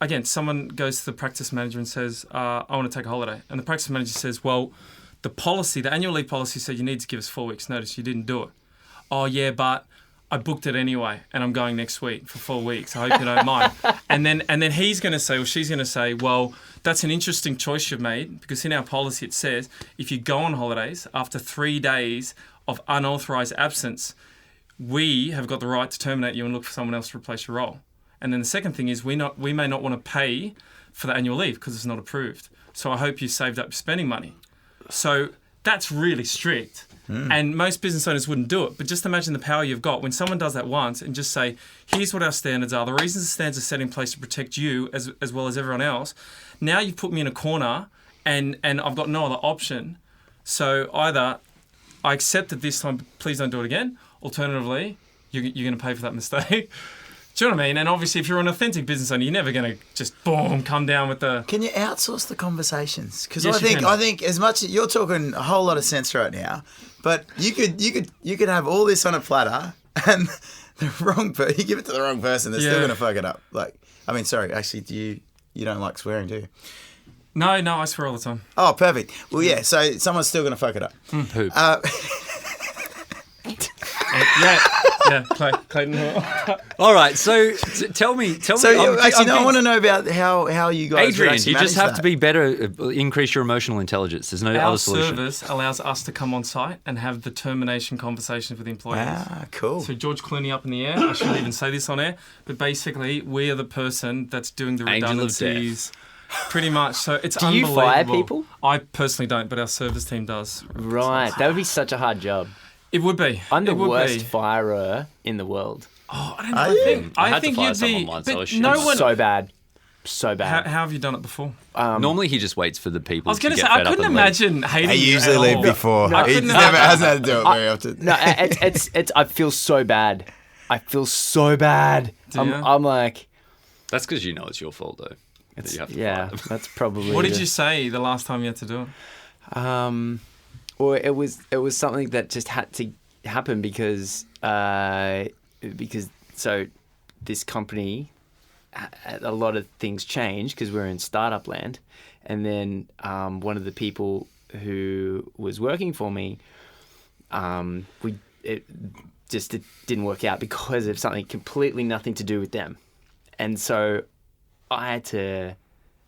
Again, someone goes to the practice manager and says, I want to take a holiday. And the practice manager says, well, the annual leave policy said you need to give us 4 weeks notice. You didn't do it. Oh, yeah, but I booked it anyway and I'm going next week for 4 weeks. I hope you don't mind. And then he's going to say, or she's going to say, well, that's an interesting choice you've made, because in our policy it says if you go on holidays after 3 days of unauthorised absence, we have got the right to terminate you and look for someone else to replace your role. And then the second thing is we may not want to pay for the annual leave because it's not approved. So I hope you saved up your spending money. So that's really strict. And most business owners wouldn't do it. But just imagine the power you've got when someone does that once and just say, here's what our standards are. The reasons the standards are set in place to protect you as well as everyone else. Now you've put me in a corner and I've got no other option. So either I accept that this time, please don't do it again. Alternatively, you're going to pay for that mistake. Do you know what I mean? And obviously, if you're an authentic business owner, you're never going to just boom come down with the. Can you outsource the conversations? Because Yes, you can. I think as much you're talking a whole lot of sense right now, but you could have all this on a platter and the wrong you give it to the wrong person, they're still going to fuck it up. Like, I mean, sorry, actually, you don't like swearing, do you? No, I swear all the time. Oh, perfect. Well, yeah. So someone's still going to fuck it up. Who? Yeah, Clayton. All right, so tell me. So I want to know about how you guys. Adrian, would you just have that. to be better, increase your emotional intelligence. There's no Our other solution. service allows us to come on site and have the termination conversations with employees. Ah, cool. So George Clooney up in the air. I shouldn't even say this on air, but basically we are the person that's doing the Angel of redundancies. Pretty much. So it's Do you unbelievable. fire people? I personally don't, but our service team does. Right. That would be such a hard job. It would be. I'm the It would worst be. firer in the world. Oh, I don't know. Are you? I had to think fire you'd someone be. once, I But was no shit. one. So bad. So bad. How have you done it before? Normally, he just waits for the people I was to going get to say, fed I up couldn't and leave. imagine hating I you usually at leave all. before. I He couldn't never hasn't had to do it very often. No, it's. I feel so bad. I feel so bad. Do ya? I'm like, That's because you know it's your fault, though. that you have to yeah, fire them. that's probably. What did you say the last time you had to do it? Well, it was something that just had to happen because so this company, a lot of things changed because we're in startup land, and then one of the people who was working for me, it didn't work out because of something completely nothing to do with them, and so I had to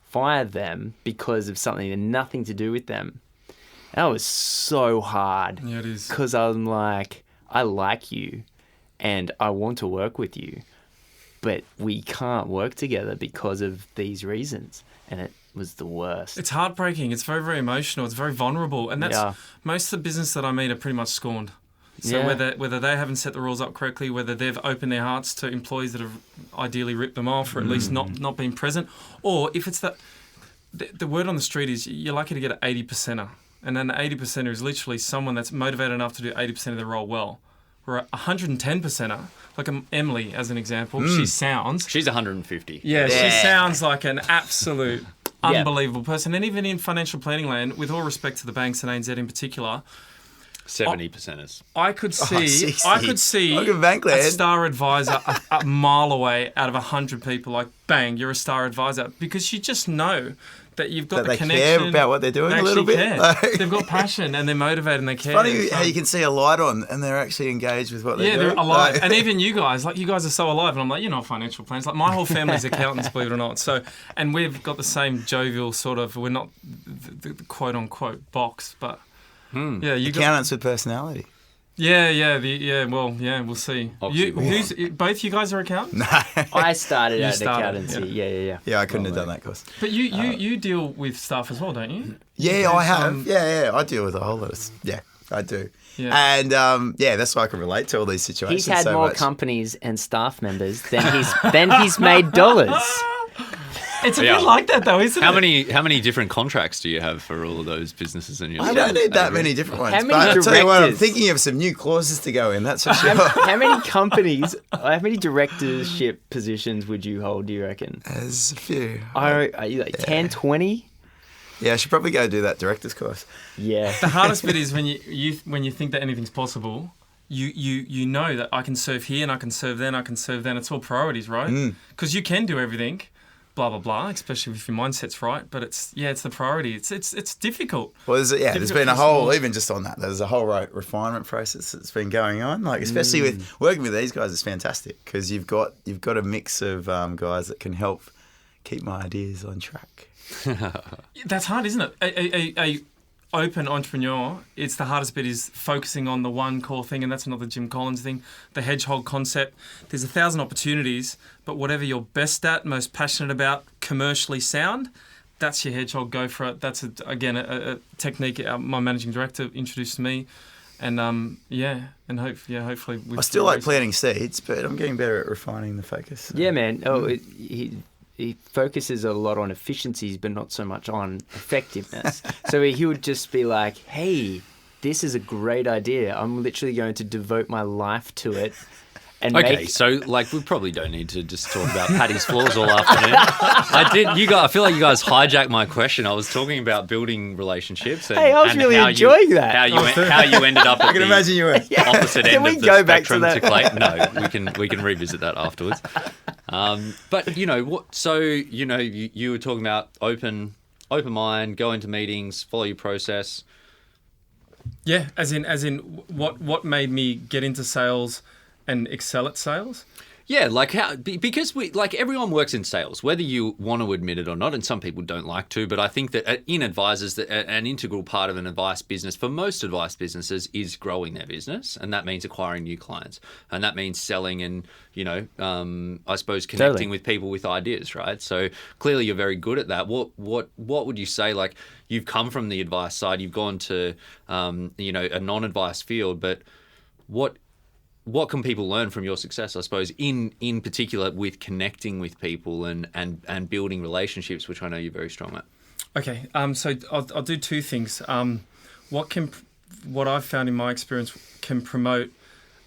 fire them because of something nothing to do with them. That was so hard. Yeah, it is. Because I'm like, I like you and I want to work with you, but we can't work together because of these reasons. And it was the worst. It's heartbreaking. It's very, very emotional. It's very vulnerable. And that's Yeah. most of the business that I meet are pretty much scorned. So Yeah. whether they haven't set the rules up correctly, whether they've opened their hearts to employees that have ideally ripped them off or at least not been present, or if it's that the word on the street is you're lucky to get an 80%er. And an 80%er is literally someone that's motivated enough to do 80% of their role well. Where a 110%er, like Emily as an example, she sounds... She's 150. Yeah, Yeah. she sounds like an absolute unbelievable person. And even in financial planning land, with all respect to the banks and ANZ in particular, 70%ers. I could see 60. Look at a Bankland. star advisor a mile away out of 100 people. Like, bang, you're a star advisor. Because you just know that you've got That the they connection. care about what they're doing They a little actually bit. care. Like- They've got passion and they're motivated and they care. Funny So- how you can see a light on and they're actually engaged with what they're yeah, doing. they're alive. Like- And even you guys are so alive. And I'm like, you're not financial planners. Like, my whole family's accountants, believe it or not. So, and we've got the same jovial sort of, we're not the quote unquote box, but yeah, you got. accountants with personality. We'll see. Both you guys are accountants? I started You out started, accountancy. Yeah. Yeah, I couldn't have done that course. But you deal with stuff as well, don't you? Yeah, I have. um, Yeah, I deal with a whole lot of. Yeah, I do. Yeah. And that's why I can relate to all these situations. He's had so more much. companies and staff members than he's made dollars. It's a Yeah. bit like that though, isn't How it? How many different contracts do you have for all of those businesses in your I don't need that many different ones. How many but I'll tell you what, I'm directors? thinking of some new clauses to go in. That's for sure. How many companies, how many directorship positions would you hold, do you reckon? There's a few. Are you like 10, 20? Yeah, I should probably go do that director's course. Yeah. The hardest bit is when you think that anything's possible. You know that I can serve here and I can serve then, I can serve then. It's all priorities, right? Because you can do everything, blah blah blah. Especially if your mindset's right. But it's the priority. It's difficult. Well, there's Difficult been a for whole, small- even just on that, there's a whole refinement process that's been going on. Like, especially with working with these guys is fantastic because you've got a mix of guys that can help keep my ideas on track. That's hard, isn't it? A open entrepreneur, it's the hardest bit is focusing on the one core thing, and that's another Jim Collins thing, the hedgehog concept. There's 1,000 opportunities, but whatever you're best at, most passionate about, commercially sound, that's your hedgehog. Go for it. That's a technique my managing director introduced to me, and hopefully I still like planting seeds, but I'm getting better at refining the focus. So. Yeah, man. He focuses a lot on efficiencies, but not so much on effectiveness. So he would just be like, hey, this is a great idea. I'm literally going to devote my life to it. And so we probably don't need to just talk about Paddy's flaws all afternoon. I feel like you guys hijacked my question. I was talking about building relationships. And, I was really enjoying that. How you ended up at I can imagine you were. Opposite end of the spectrum to Clay. No, we can revisit that afterwards. But what? So you were talking about open mind, go into meetings, follow your process. Yeah, as in what made me get into sales and excel at sales? Yeah, because everyone works in sales, whether you want to admit it or not, and some people don't like to, but I think that in advisors, an integral part of an advice business, for most advice businesses, is growing their business, and that means acquiring new clients, and that means selling and, I suppose connecting with people with ideas, right? So clearly you're very good at that. What would you say, you've come from the advice side, you've gone to, a non-advice field, but what can people learn from your success, I suppose, in particular with connecting with people and building relationships, which I know you're very strong at? Okay, so I'll do two things. What I've found in my experience can promote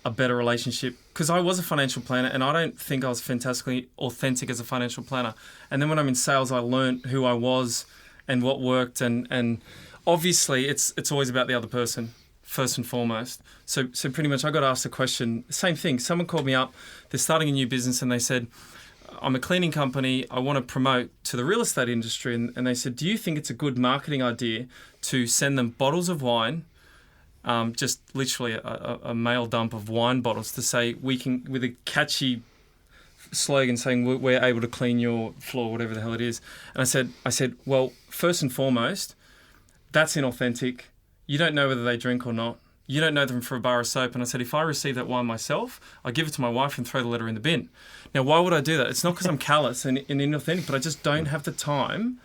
a better relationship, because I was a financial planner and I don't think I was fantastically authentic as a financial planner. And then when I'm in sales, I learned who I was and what worked. And obviously it's always about the other person, first and foremost. So pretty much I got asked a question, same thing. Someone called me up, they're starting a new business and they said, I'm a cleaning company, I want to promote to the real estate industry. And they said, do you think it's a good marketing idea to send them bottles of wine, just literally a mail dump of wine bottles, to say we can, with a catchy slogan saying we're able to clean your floor, whatever the hell it is. And I said, well, first and foremost, that's inauthentic. You don't know whether they drink or not. You don't know them for a bar of soap. And I said, if I receive that wine myself, I give it to my wife and throw the letter in the bin. Now, why would I do that? It's not because I'm callous and inauthentic, but I just don't have the time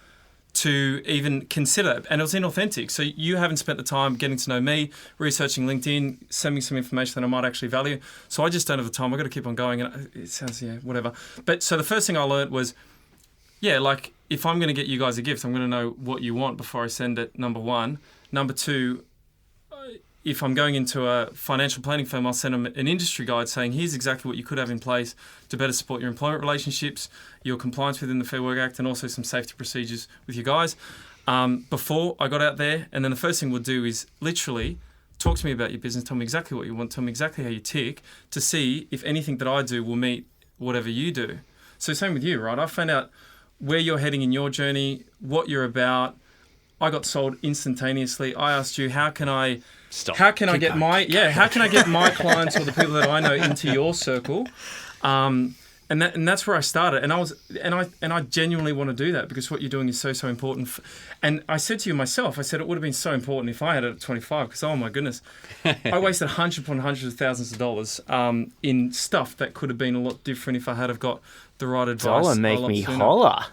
to even consider it. And it was inauthentic. So you haven't spent the time getting to know me, researching LinkedIn, sending some information that I might actually value. So I just don't have the time. I've got to keep on going. And it sounds, whatever. But so the first thing I learned was, if I'm going to get you guys a gift, I'm going to know what you want before I send it, number one. Number two, if I'm going into a financial planning firm, I'll send them an industry guide saying, here's exactly what you could have in place to better support your employment relationships, your compliance within the Fair Work Act, and also some safety procedures with you guys. Before I got out there, and then the first thing we'll do is literally talk to me about your business, tell me exactly what you want, tell me exactly how you tick, to see if anything that I do will meet whatever you do. So same with you, right? I found out where you're heading in your journey, what you're about. I got sold instantaneously. I asked you, how can I get my clients or the people that I know into your circle? And that's where I started. And I genuinely want to do that, because what you're doing is so important. And I said to you myself, it would have been so important if I had it at 25, because oh my goodness, I wasted hundreds upon hundreds of thousands of dollars in stuff that could have been a lot different if I had have got the right advice. Dollar make me holler.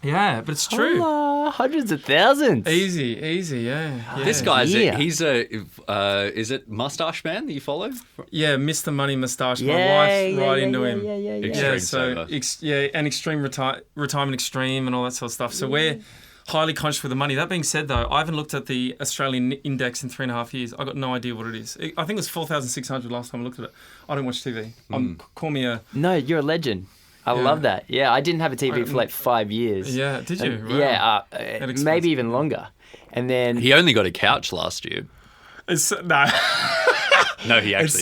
Yeah, but it's true. Holla, hundreds of thousands. Easy, yeah. This guy's is it Mustache Man that you follow? Yeah, Mr. Money Mustache. My wife's into him. Extreme and Extreme Retirement Extreme and all that sort of stuff. So we're highly conscious with the money. That being said, though, I haven't looked at the Australian index in 3.5 years. I got no idea what it is. I think it was 4,600 last time I looked at it. I don't watch TV. Call me a... No, you're a legend. I love that. Yeah, I didn't have a TV for 5 years. Yeah, did you? Wow. Yeah, maybe even longer. And then... He only got a couch last year. No, he actually... It's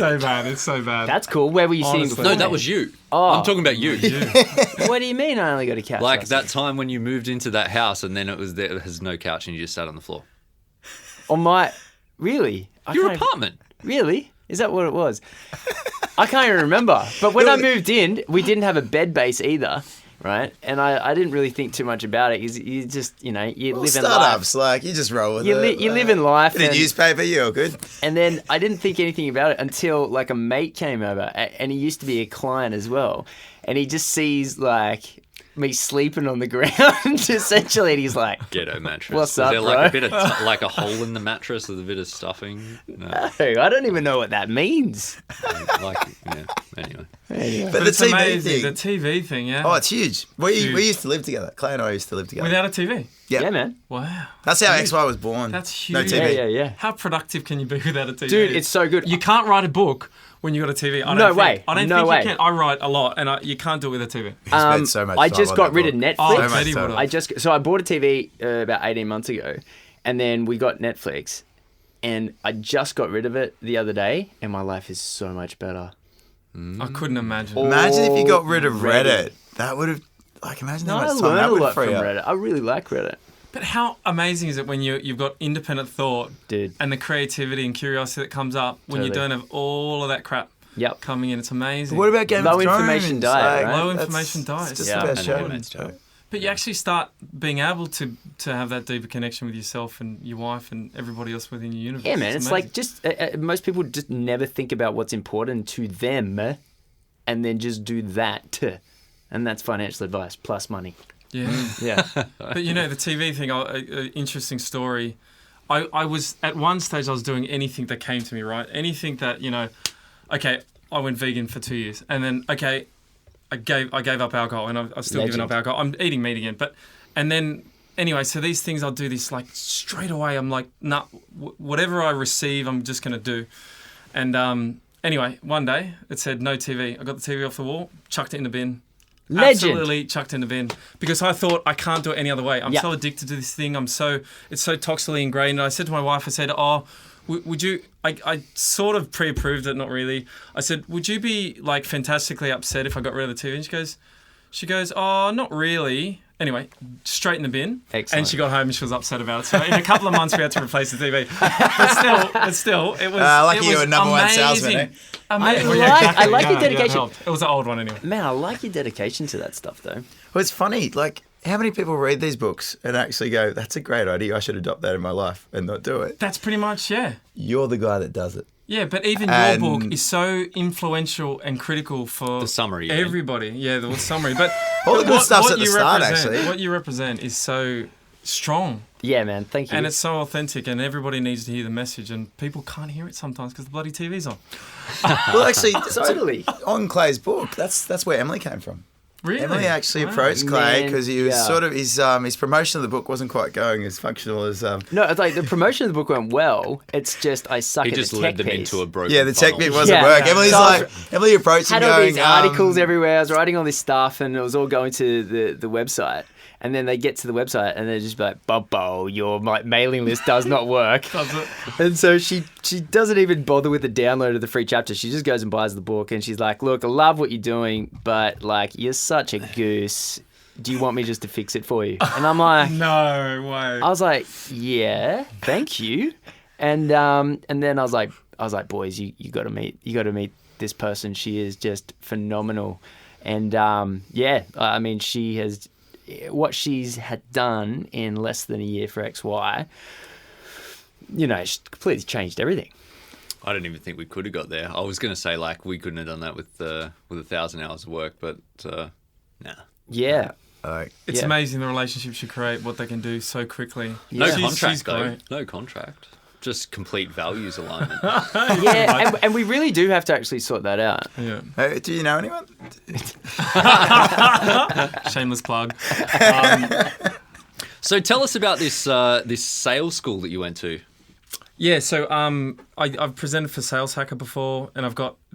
so bad. That's cool. Where were you sitting before? No, that was you. Oh. I'm talking about you. What do you mean I only got a couch? Like that time when you moved into that house and then it has no couch and you just sat on the floor. On my... Really? Your apartment. Really? Is that what it was? I can't even remember. But when I moved in, we didn't have a bed base either. right? And I didn't really think too much about it. You just, you live in life. Startups, like, you just roll with it. You live in life. Bit of newspaper, you're good. And then I didn't think anything about it until, like, a mate came over, and he used to be a client as well. And he just sees, like, me sleeping on the ground, essentially, and he's like, ghetto mattress. What's up, there bro? like a bit of like a hole in the mattress with a bit of stuffing? No. I don't even know what that means. Anyway. But the it's TV amazing. thing. The TV thing, yeah. Oh, it's huge. We Huge. used to live together. Clay and I used to live together. Without a TV. Yeah, man. Wow. That's how XY was born. That's huge. No TV. Yeah. How productive can you be without a TV? Dude, it's so good. You can't write a book when you got a TV. I don't No think. way. I don't No think way. you can. I write a lot, and you can't do it with a TV. spent so much I time just on got that rid of book. Netflix. Oh, So much Betty time. would have. So I bought a TV about 18 months ago, and then we got Netflix, and I just got rid of it the other day, and my life is so much better. I couldn't imagine. Imagine if you got rid of Already. Reddit. That would have, like, imagine how I much time learned that a would lot from free up. Reddit. I really like Reddit. But how amazing is it when you've got independent thought, Dude. and the creativity and curiosity that comes up when you Totally. don't have all of that crap Yep. coming in? It's amazing. What about Game Low of Thrones? information diet, right? Low that's- information diet. It's just Yeah. about And show. Handmaid's Tale. But you actually start being able to have that deeper connection with yourself and your wife and everybody else within your universe. Yeah, man. It's like amazing. just most people just never think about what's important to them, and then just do that, and that's financial advice plus money. Yeah. Yeah. But the TV thing, interesting story. I was, at one stage, I was doing anything that came to me, right? Anything that, okay, I went vegan for 2 years. And then, okay, I gave up alcohol, and I've still given up Legend. alcohol. I'm eating meat again. And then, anyway, so these things, I'll do this, like, straight away. I'm like, nah, whatever I receive, I'm just going to do. And anyway, one day, it said no TV. I got the TV off the wall, chucked it in the bin. Legend. Absolutely chucked in the bin, because I thought I can't do it any other way. I'm Yeah. so addicted to this thing. It's so toxically ingrained. And I said to my wife, I said, would you, I sort of pre-approved it, not really. I said, would you be like fantastically upset if I got rid of the TV? And she goes, oh, not really. Anyway, straight in the bin. Excellent. And she got home and she was upset about it. So in a couple of months we had to replace the TV. But still, it was Lucky it you was were number one amazing. salesman, eh? Amazing. I like your that dedication. helped. It was an old one anyway. Man, I like your dedication to that stuff, though. Well, it's funny. Like, how many people read these books and actually go, that's a great idea. I should adopt that in my life and not do it? That's pretty much, yeah. You're the guy that does it. Yeah, but even And- your book is so influential and critical for The summary, you mean? everybody. Yeah, the summary. But All the good stuff's at the you start, represent- actually. What you represent is so strong, Yeah, man. Thank you. and it's so authentic, and everybody needs to hear the message, and people can't hear it sometimes because the bloody TV's on. Well, actually, Totally. on Clay's book, that's where Emily came from. Really? Emily actually Wow. approached Clay Man, because he was yeah. sort of his promotion of the book wasn't quite going as functional as No, it's like the promotion of the book went well. It's just I suck He at just the led tech them piece. into a broken the tech funnel. bit wasn't Yeah. work. Yeah. Emily's So I like Emily approached him Had all going, these articles everywhere. I was writing all this stuff, and it was all going to the website. And then they get to the website, and they're just like, "Bobo, your mailing list does not work." Does it? And so she doesn't even bother with the download of the free chapter. She just goes and buys the book, and she's like, "Look, I love what you're doing, but like you're such a goose. Do you want me just to fix it for you?" And I'm like, No way. I was like, "Yeah, thank you." And then I was like, "Boys, you got to meet this person. She is just phenomenal." And I mean, she has what she's had done in less than a year for XY. She's completely changed everything. I don't even think we could have got there. I was going to say like we couldn't have done that with 1,000 hours of work, but nah. Yeah. It's yeah. amazing the relationships you create, what they can do so quickly. No Yeah. contract She's though. great. No contract. Just complete values alignment. Yeah, and we really do have to actually sort that out. Yeah. Do you know anyone? Shameless plug. So tell us about this this sales school that you went to. Yeah, so I've presented for Sales Hacker before, and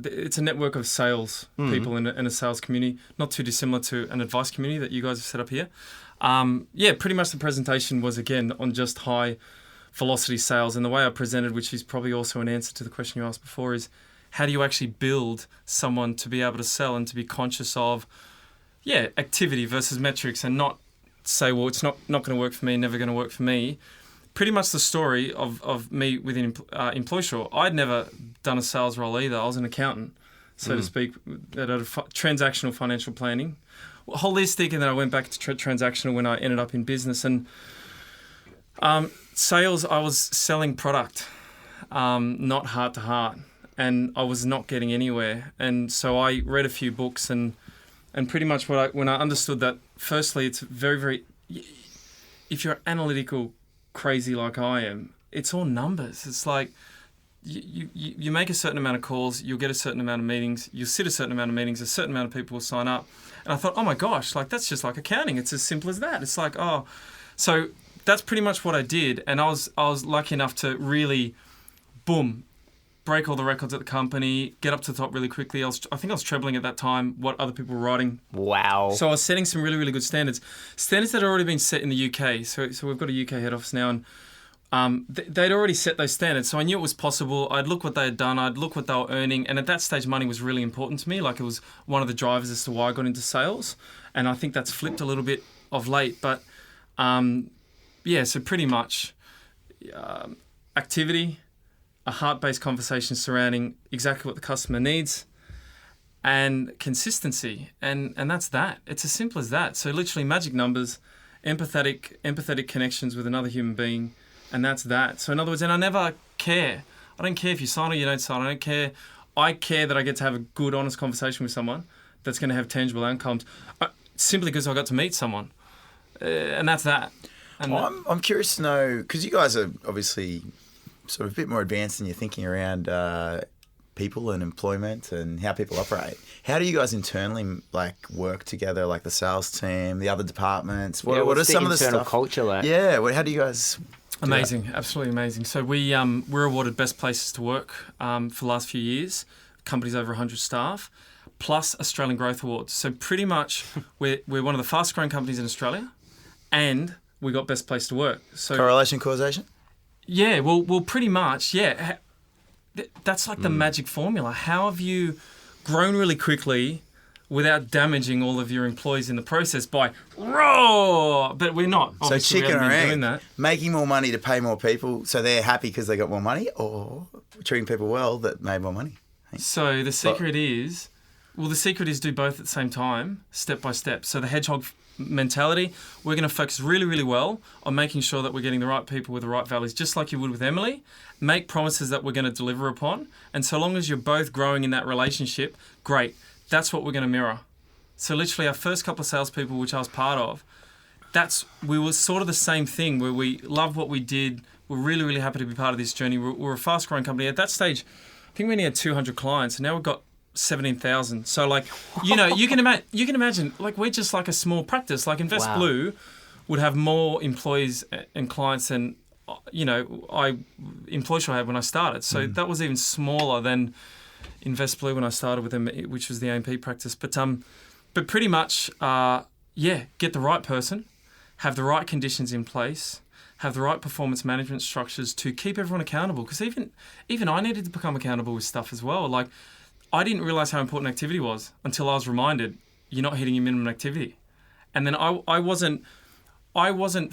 it's a network of sales people in a sales community, not too dissimilar to an advice community that you guys have set up here. Pretty much the presentation was, again, on just high velocity sales. And the way I presented, which is probably also an answer to the question you asked before, is how do you actually build someone to be able to sell and to be conscious of, activity versus metrics, and not say, well, it's not going to work for me, never going to work for me. Pretty much the story of me within Employsure. I'd never done a sales role either. I was an accountant, so to speak, at transactional financial planning. holistic, and then I went back to transactional when I ended up in business. And sales, I was selling product, not heart to heart, and I was not getting anywhere. And so I read a few books, and pretty much when I understood that, firstly, it's very, very, if you're analytical, crazy like I am, it's all numbers. It's like you make a certain amount of calls, you'll get a certain amount of meetings, you'll sit a certain amount of meetings, a certain amount of people will sign up. And I thought, oh my gosh, like that's just like accounting. It's as simple as that. It's like, oh, so that's pretty much what I did. And I was lucky enough to really, boom, break all the records at the company, get up to the top really quickly. I think I was trebling at that time what other people were writing. Wow. So I was setting some really, really good standards. Standards that had already been set in the UK. So we've got a UK head office now, and they'd already set those standards. So I knew it was possible. I'd look what they had done. I'd look what they were earning. And at that stage, money was really important to me. Like it was one of the drivers as to why I got into sales. And I think that's flipped a little bit of late. But so pretty much activity, a heart-based conversation surrounding exactly what the customer needs, and consistency. And that's that. It's as simple as that. So literally magic numbers, empathetic connections with another human being, and that's that. So in other words, and I never care. I don't care if you sign or you don't sign. I don't care. I care that I get to have a good, honest conversation with someone that's going to have tangible outcomes, simply because I got to meet someone. And that's that. And I'm curious to know, because you guys are obviously sort of a bit more advanced in your thinking around people and employment and how people operate. How do you guys internally work together, like the sales team, the other departments? What are some of the internal stuff? Culture like? Yeah, how do you guys? Amazing, absolutely amazing. So we're awarded best places to work for the last few years. Companies over 100 staff, plus Australian Growth Awards. So pretty much we're one of the fastest growing companies in Australia, and we got best place to work. So Correlation, causation? Yeah, well, pretty much, yeah. That's like the magic formula. How have you grown really quickly without damaging all of your employees in the process by raw? But we're not. So Obviously, chicken we or haven't been egg, doing that. making more money to pay more people so they're happy because they got more money, or treating people well that made more money? So the secret is do both at the same time, step by step. So the hedgehog mentality, we're going to focus really, really well on making sure that we're getting the right people with the right values, just like you would with Emily. Make promises that we're going to deliver upon. And so long as you're both growing in that relationship, great. That's what we're going to mirror. So literally our first couple of salespeople, which I was part of, we were sort of the same thing where we loved what we did. We're really, really happy to be part of this journey. We're a fast growing company. At that stage, I think we only had 200 clients, and now we've got 17,000. So you can imagine, we're just like a small practice. Like Invest Wow. Blue would have more employees and clients than, Employshore had when I started. So that was even smaller than Invest Blue when I started with them, which was the AMP practice. But pretty much, get the right person, have the right conditions in place, have the right performance management structures to keep everyone accountable. Because even I needed to become accountable with stuff as well. Like, I didn't realise how important activity was until I was reminded you're not hitting your minimum activity. And then I wasn't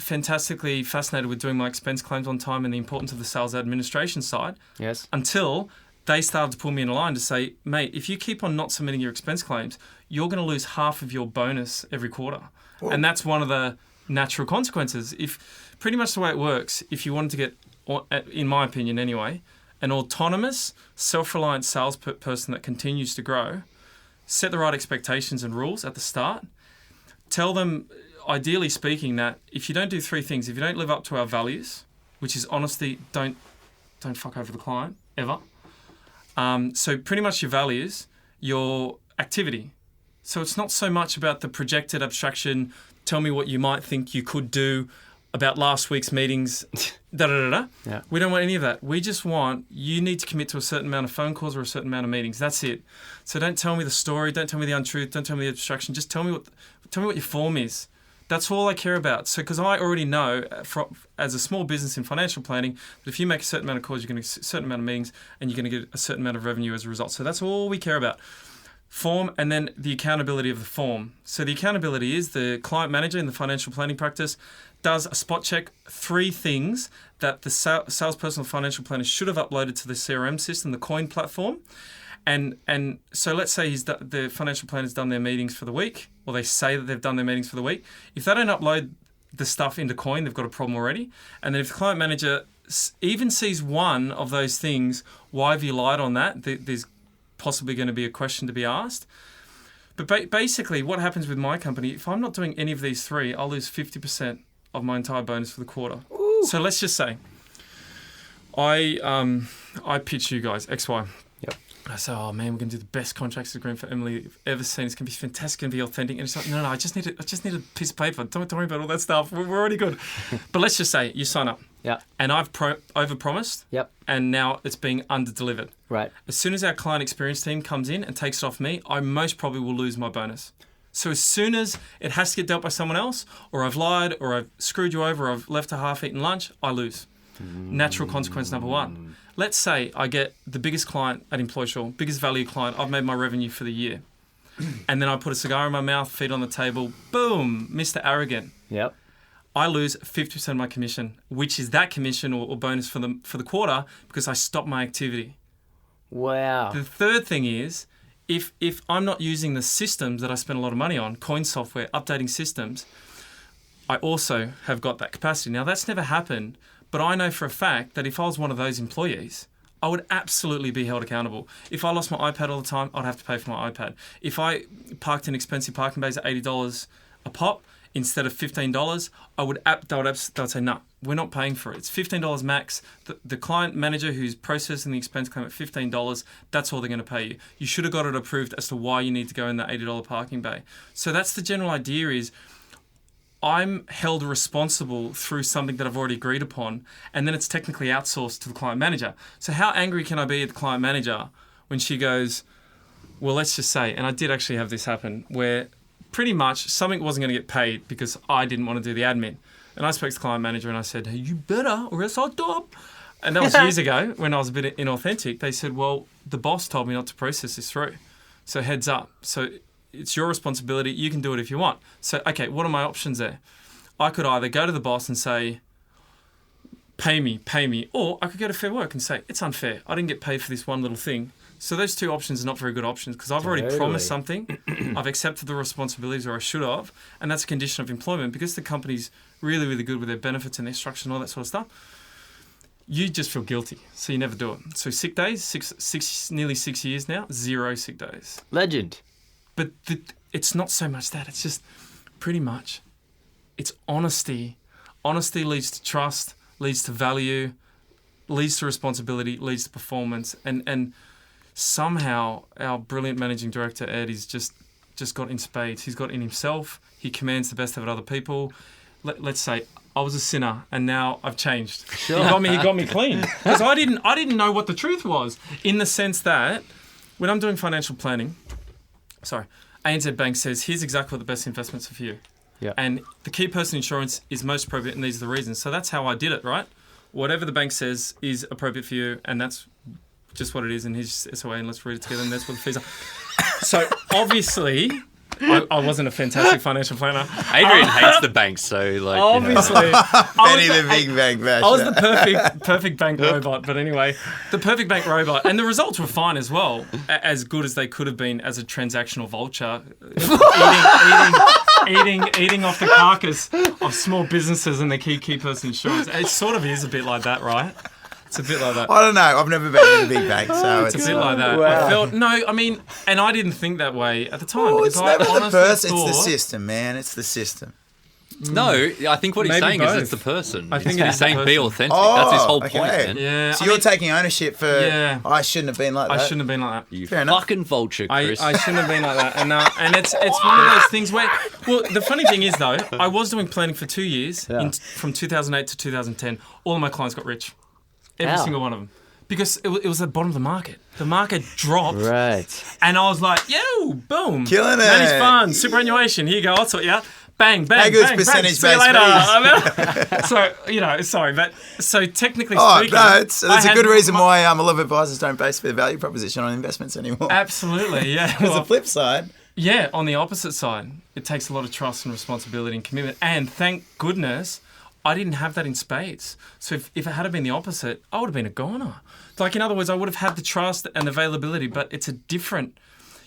fantastically fascinated with doing my expense claims on time and the importance of the sales administration side. Yes. Until they started to pull me in a line to say, mate, if you keep on not submitting your expense claims, you're going to lose half of your bonus every quarter. Whoa. And that's one of the natural consequences. If pretty much the way it works, if you wanted to get, in my opinion anyway, an autonomous, self-reliant salesperson that continues to grow, set the right expectations and rules at the start. Tell them, ideally speaking, that if you don't do three things, if you don't live up to our values, which is honesty, don't fuck over the client, ever. So pretty much your values, your activity. So it's not so much about the projected abstraction, tell me what you might think you could do about last week's meetings, da-da-da-da. Yeah. We don't want any of that. We just want, you need to commit to a certain amount of phone calls or a certain amount of meetings. That's it. So don't tell me the story, don't tell me the untruth, don't tell me the abstraction. Just tell me what your form is. That's all I care about. So, because I already know, as a small business in financial planning, that if you make a certain amount of calls, you're going to get a certain amount of meetings, and you're going to get a certain amount of revenue as a result. So that's all we care about. Form, and then the accountability of the form. So the accountability is the client manager in the financial planning practice does a spot check, 3 things that the salesperson or financial planner should have uploaded to the CRM system, the Coin platform. And so let's say the financial planner's done their meetings for the week, or they say that they've done their meetings for the week. If they don't upload the stuff into Coin, they've got a problem already. And then if the client manager even sees one of those things, why have you lied on that? There's possibly going to be a question to be asked. But basically, what happens with my company, if I'm not doing any of these three, I'll lose 50% of my entire bonus for the quarter. Ooh. So let's just say I pitch you guys XY. Yep. I say, oh man, we're going to do the best contracts agreement for Emily you've ever seen. It's going to be fantastic. It's going to be authentic. And it's like, no, I just need a piece of paper. Don't worry about all that stuff. We're already good. But let's just say you sign up. Yeah. And I've overpromised. Yep. And now it's being underdelivered. Right. As soon as our client experience team comes in and takes it off me, I most probably will lose my bonus. So as soon as it has to get dealt by someone else, or I've lied, or I've screwed you over, or I've left a half-eaten lunch, I lose. Natural consequence number one. Let's say I get the biggest client at Employsure, biggest value client. I've made my revenue for the year. And then I put a cigar in my mouth, feet on the table, boom, Mr. Arrogant. Yep. I lose 50% of my commission, which is that commission or bonus for the quarter because I stopped my activity. Wow. The third thing is, if I'm not using the systems that I spend a lot of money on, coin software, updating systems, I also have got that capacity. Now, that's never happened, but I know for a fact that if I was one of those employees, I would absolutely be held accountable. If I lost my iPad all the time, I'd have to pay for my iPad. If I parked in expensive parking bays at $80 a pop instead of $15, they would say, no, we're not paying for it. It's $15 max. The client manager who's processing the expense claim at $15, that's all they're going to pay you. You should have got it approved as to why you need to go in that $80 parking bay. So that's the general idea is, I'm held responsible through something that I've already agreed upon, and then it's technically outsourced to the client manager. So how angry can I be at the client manager when she goes, well, let's just say, and I did actually have this happen, where pretty much something wasn't going to get paid because I didn't want to do the admin. And I spoke to the client manager and I said, hey, you better or else I'll stop. And that was years ago when I was a bit inauthentic. They said, well, the boss told me not to process this through. So heads up. So it's your responsibility. You can do it if you want. So, okay, what are my options there? I could either go to the boss and say, pay me, or I could go to Fair Work and say, it's unfair. I didn't get paid for this one little thing. So those two options are not very good options because I've already promised something. I've accepted the responsibilities, or I should have, and that's a condition of employment because the company's really, really good with their benefits and their structure and all that sort of stuff. You just feel guilty, so you never do it. So sick days, nearly 6 years now, 0 sick days. Legend. But it's not so much that. It's just pretty much, it's honesty. Honesty leads to trust, leads to value, leads to responsibility, leads to performance. And somehow our brilliant managing director, Ed, is just got in spades. He's got in himself. He commands the best of other people. Let's say I was a sinner and now I've changed. Sure. He got me clean. Because I didn't know what the truth was, in the sense that when I'm doing financial planning, ANZ Bank says, here's exactly what the best investments are for you. Yeah. And the key person insurance is most appropriate, and these are the reasons. So that's how I did it, right? Whatever the bank says is appropriate for you, and that's just what it is, and here's SOA, and let's read it together, and that's what the fees are. So obviously, I wasn't a fantastic financial planner. Adrian hates the banks, so like obviously, Benny the big bank basher. I was the perfect bank robot. But anyway, the perfect bank robot, and the results were fine as well, as good as they could have been as a transactional vulture, eating off the carcass of small businesses and the key person insurance. It sort of is a bit like that, right? It's a bit like that. I don't know. I've never been in a big bank, so it's a bit like that. Wow. And I didn't think that way at the time. Oh, because it's I never the honestly person. It's the thought- system, man. It's the system. No, I think what he's Maybe saying both. is it's the person. I think he's it is the saying be person. authentic. That's his whole point, okay. man. Yeah. So I you're mean, taking ownership for, I shouldn't have been like that. I shouldn't have been like that. You Fair enough. fucking vulture, Chris. I shouldn't have been like that. And it's one of those things where, well, the funny thing is though, I was doing planning for 2 years, from 2008 to 2010. All of my clients got rich. Every How? single one of them. Because it was the bottom of the market. The market dropped. Right. And I was like, yo, boom. Killing it. Managed fund, superannuation, here you go, I'll sort you out. Bang, bang, How good's bang, percentage bang. See you based later. So technically Oh, speaking... no, that's I a had good reason my- why a lot of advisors don't base their value proposition on investments anymore. Absolutely, yeah. There's a flip side. Yeah, on the opposite side, it takes a lot of trust and responsibility and commitment. And thank goodness I didn't have that in spades. So if it had been the opposite, I would have been a goner. Like, in other words, I would have had the trust and availability, but it's a different...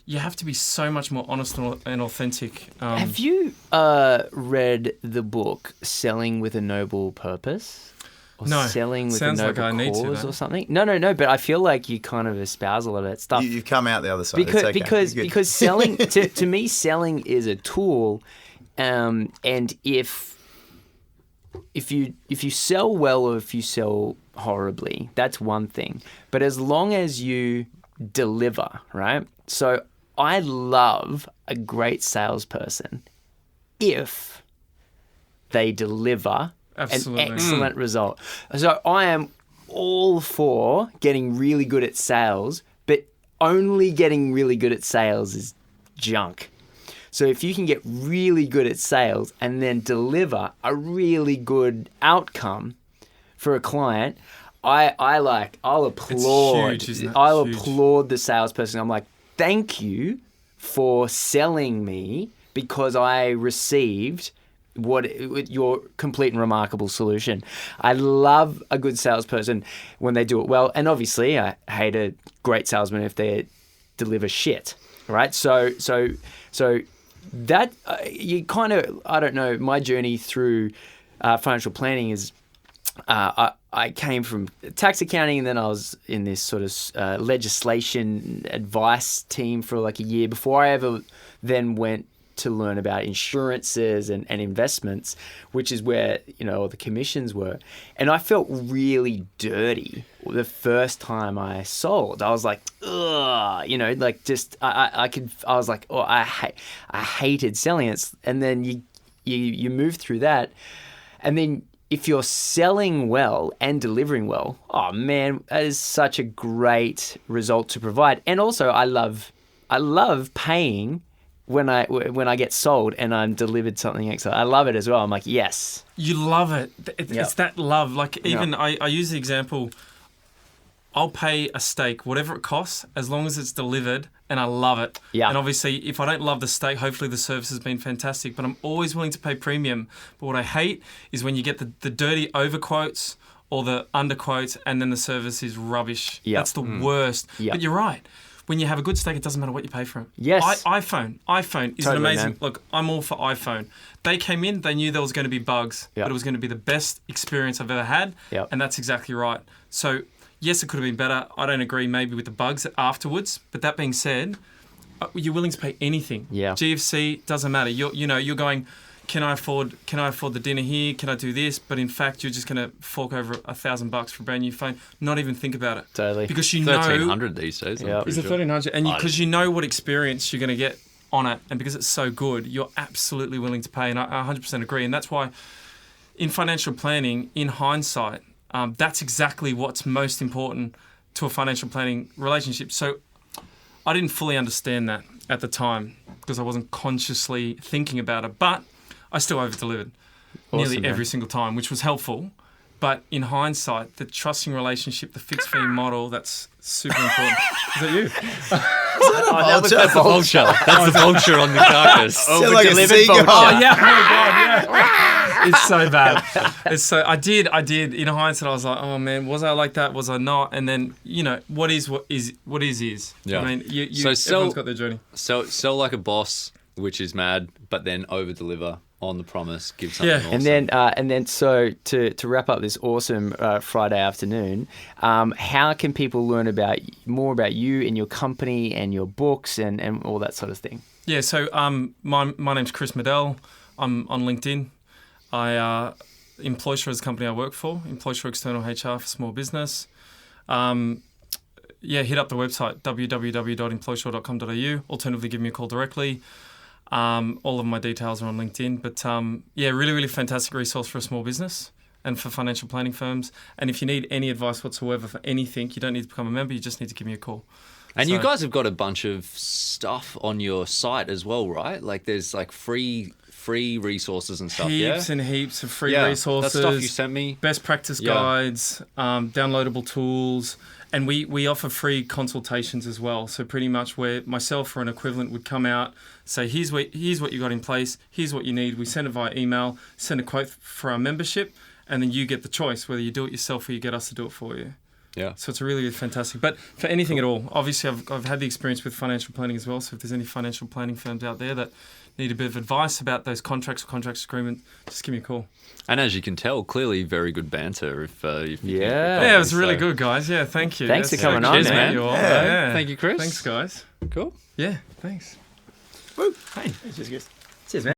You have to be so much more honest and authentic. Have you read the book Selling with a Noble Purpose? Or No. Selling with Sounds a like Noble I need to, Cause though. or something? No, but I feel like you kind of espouse a lot of that stuff. You've come out the other side. It's okay. Because selling to me, selling is a tool, and if you sell well or if you sell horribly, that's one thing. But as long as you deliver, right? So I love a great salesperson if they deliver Absolutely. an excellent result. So I am all for getting really good at sales, but only getting really good at sales is junk. So if you can get really good at sales and then deliver a really good outcome for a client, I'll applaud. It's huge, isn't it? I'll Huge. applaud the salesperson. I'm like, thank you for selling me because I received your complete and remarkable solution. I love a good salesperson when they do it well, and obviously I hate a great salesman if they deliver shit. Right? So that you kind of, I don't know, my journey through financial planning is I came from tax accounting, and then I was in this sort of legislation advice team for like a year before I ever then went to learn about insurances and investments, which is where, all the commissions were. And I felt really dirty the first time I sold. I was like, ugh, I was like, oh, I hated selling it. And then you move through that, and then if you're selling well and delivering well, oh man, that is such a great result to provide. And also, I love paying when I get sold and I'm delivered something excellent. I love it as well. I'm like, yes. You love it. It's that love. Like, even I use the example, I'll pay a steak, whatever it costs, as long as it's delivered and I love it. Yeah. And obviously, if I don't love the steak, hopefully the service has been fantastic, but I'm always willing to pay premium. But what I hate is when you get the dirty overquotes or the underquotes and then the service is rubbish. Yeah. That's the worst. Yeah. But you're right. When you have a good steak, it doesn't matter what you pay for it. Yes. iPhone is Totally, an amazing... man. Look, I'm all for iPhone. They came in, they knew there was going to be bugs, Yep. but it was going to be the best experience I've ever had, Yep. and that's exactly right. So, yes, it could have been better. I don't agree maybe with the bugs afterwards, but that being said, you're willing to pay anything. Yeah. GFC, doesn't matter. You're going, can I afford the dinner here? Can I do this? But in fact, you're just going to fork over $1,000 for a brand new phone, not even think about it. Totally. Because you know... 1,300 these days. Yeah. It's a 1,300, and because you know what experience you're going to get on it, and because it's so good, you're absolutely willing to pay, and I 100% agree. And that's why, in financial planning, in hindsight, that's exactly what's most important to a financial planning relationship. So I didn't fully understand that at the time because I wasn't consciously thinking about it, but I still over-delivered nearly man. every single time, which was helpful. But in hindsight, the trusting relationship, the fixed fee model, that's super important. Is that you? That's the vulture. That's the vulture on the carcass. Sound like a Over-delivered seagull. vulture. Oh, yeah. Oh, my God, yeah. It's so bad. I did. In hindsight, I was like, oh, man, was I like that? Was I not? And then, what is. Yeah. I mean, So everyone's got their journey. Sell like a boss, which is mad, but then over-deliver on the promise, give something awesome. And then, so to wrap up this awesome Friday afternoon, how can people learn more about you and your company and your books and all that sort of thing? Yeah, so my name's Chris Muddell. I'm on LinkedIn. Employsure is the company I work for. Employsure External HR for small business. Hit up the website, www.employsure.com.au. Alternatively, give me a call directly. All of my details are on LinkedIn. But really, really fantastic resource for a small business and for financial planning firms. And if you need any advice whatsoever for anything, you don't need to become a member. You just need to give me a call. And you guys have got a bunch of stuff on your site as well, right? Like there's like free free resources and stuff. Heaps yeah, and heaps of free yeah, resources. That stuff you sent me. Best practice Yeah. guides, downloadable tools, and we offer free consultations as well. So pretty much where myself or an equivalent would come out, say, here's what you got in place, here's what you need. We send it via email, send a quote for our membership, and then you get the choice whether you do it yourself or you get us to do it for you. Yeah. So it's really fantastic. But for anything at all, obviously I've had the experience with financial planning as well. So if there's any financial planning firms out there that need a bit of advice about those contracts or contracts agreement, just give me a call. And as you can tell, clearly very good banter. If you Yeah, it was really good, guys. Yeah, thank you. Thanks for coming on, cheers, man. man. Yeah. Thank you, Chris. Thanks, guys. Cool. Yeah, thanks. Woo. Hey, Cheers, guys. cheers, man.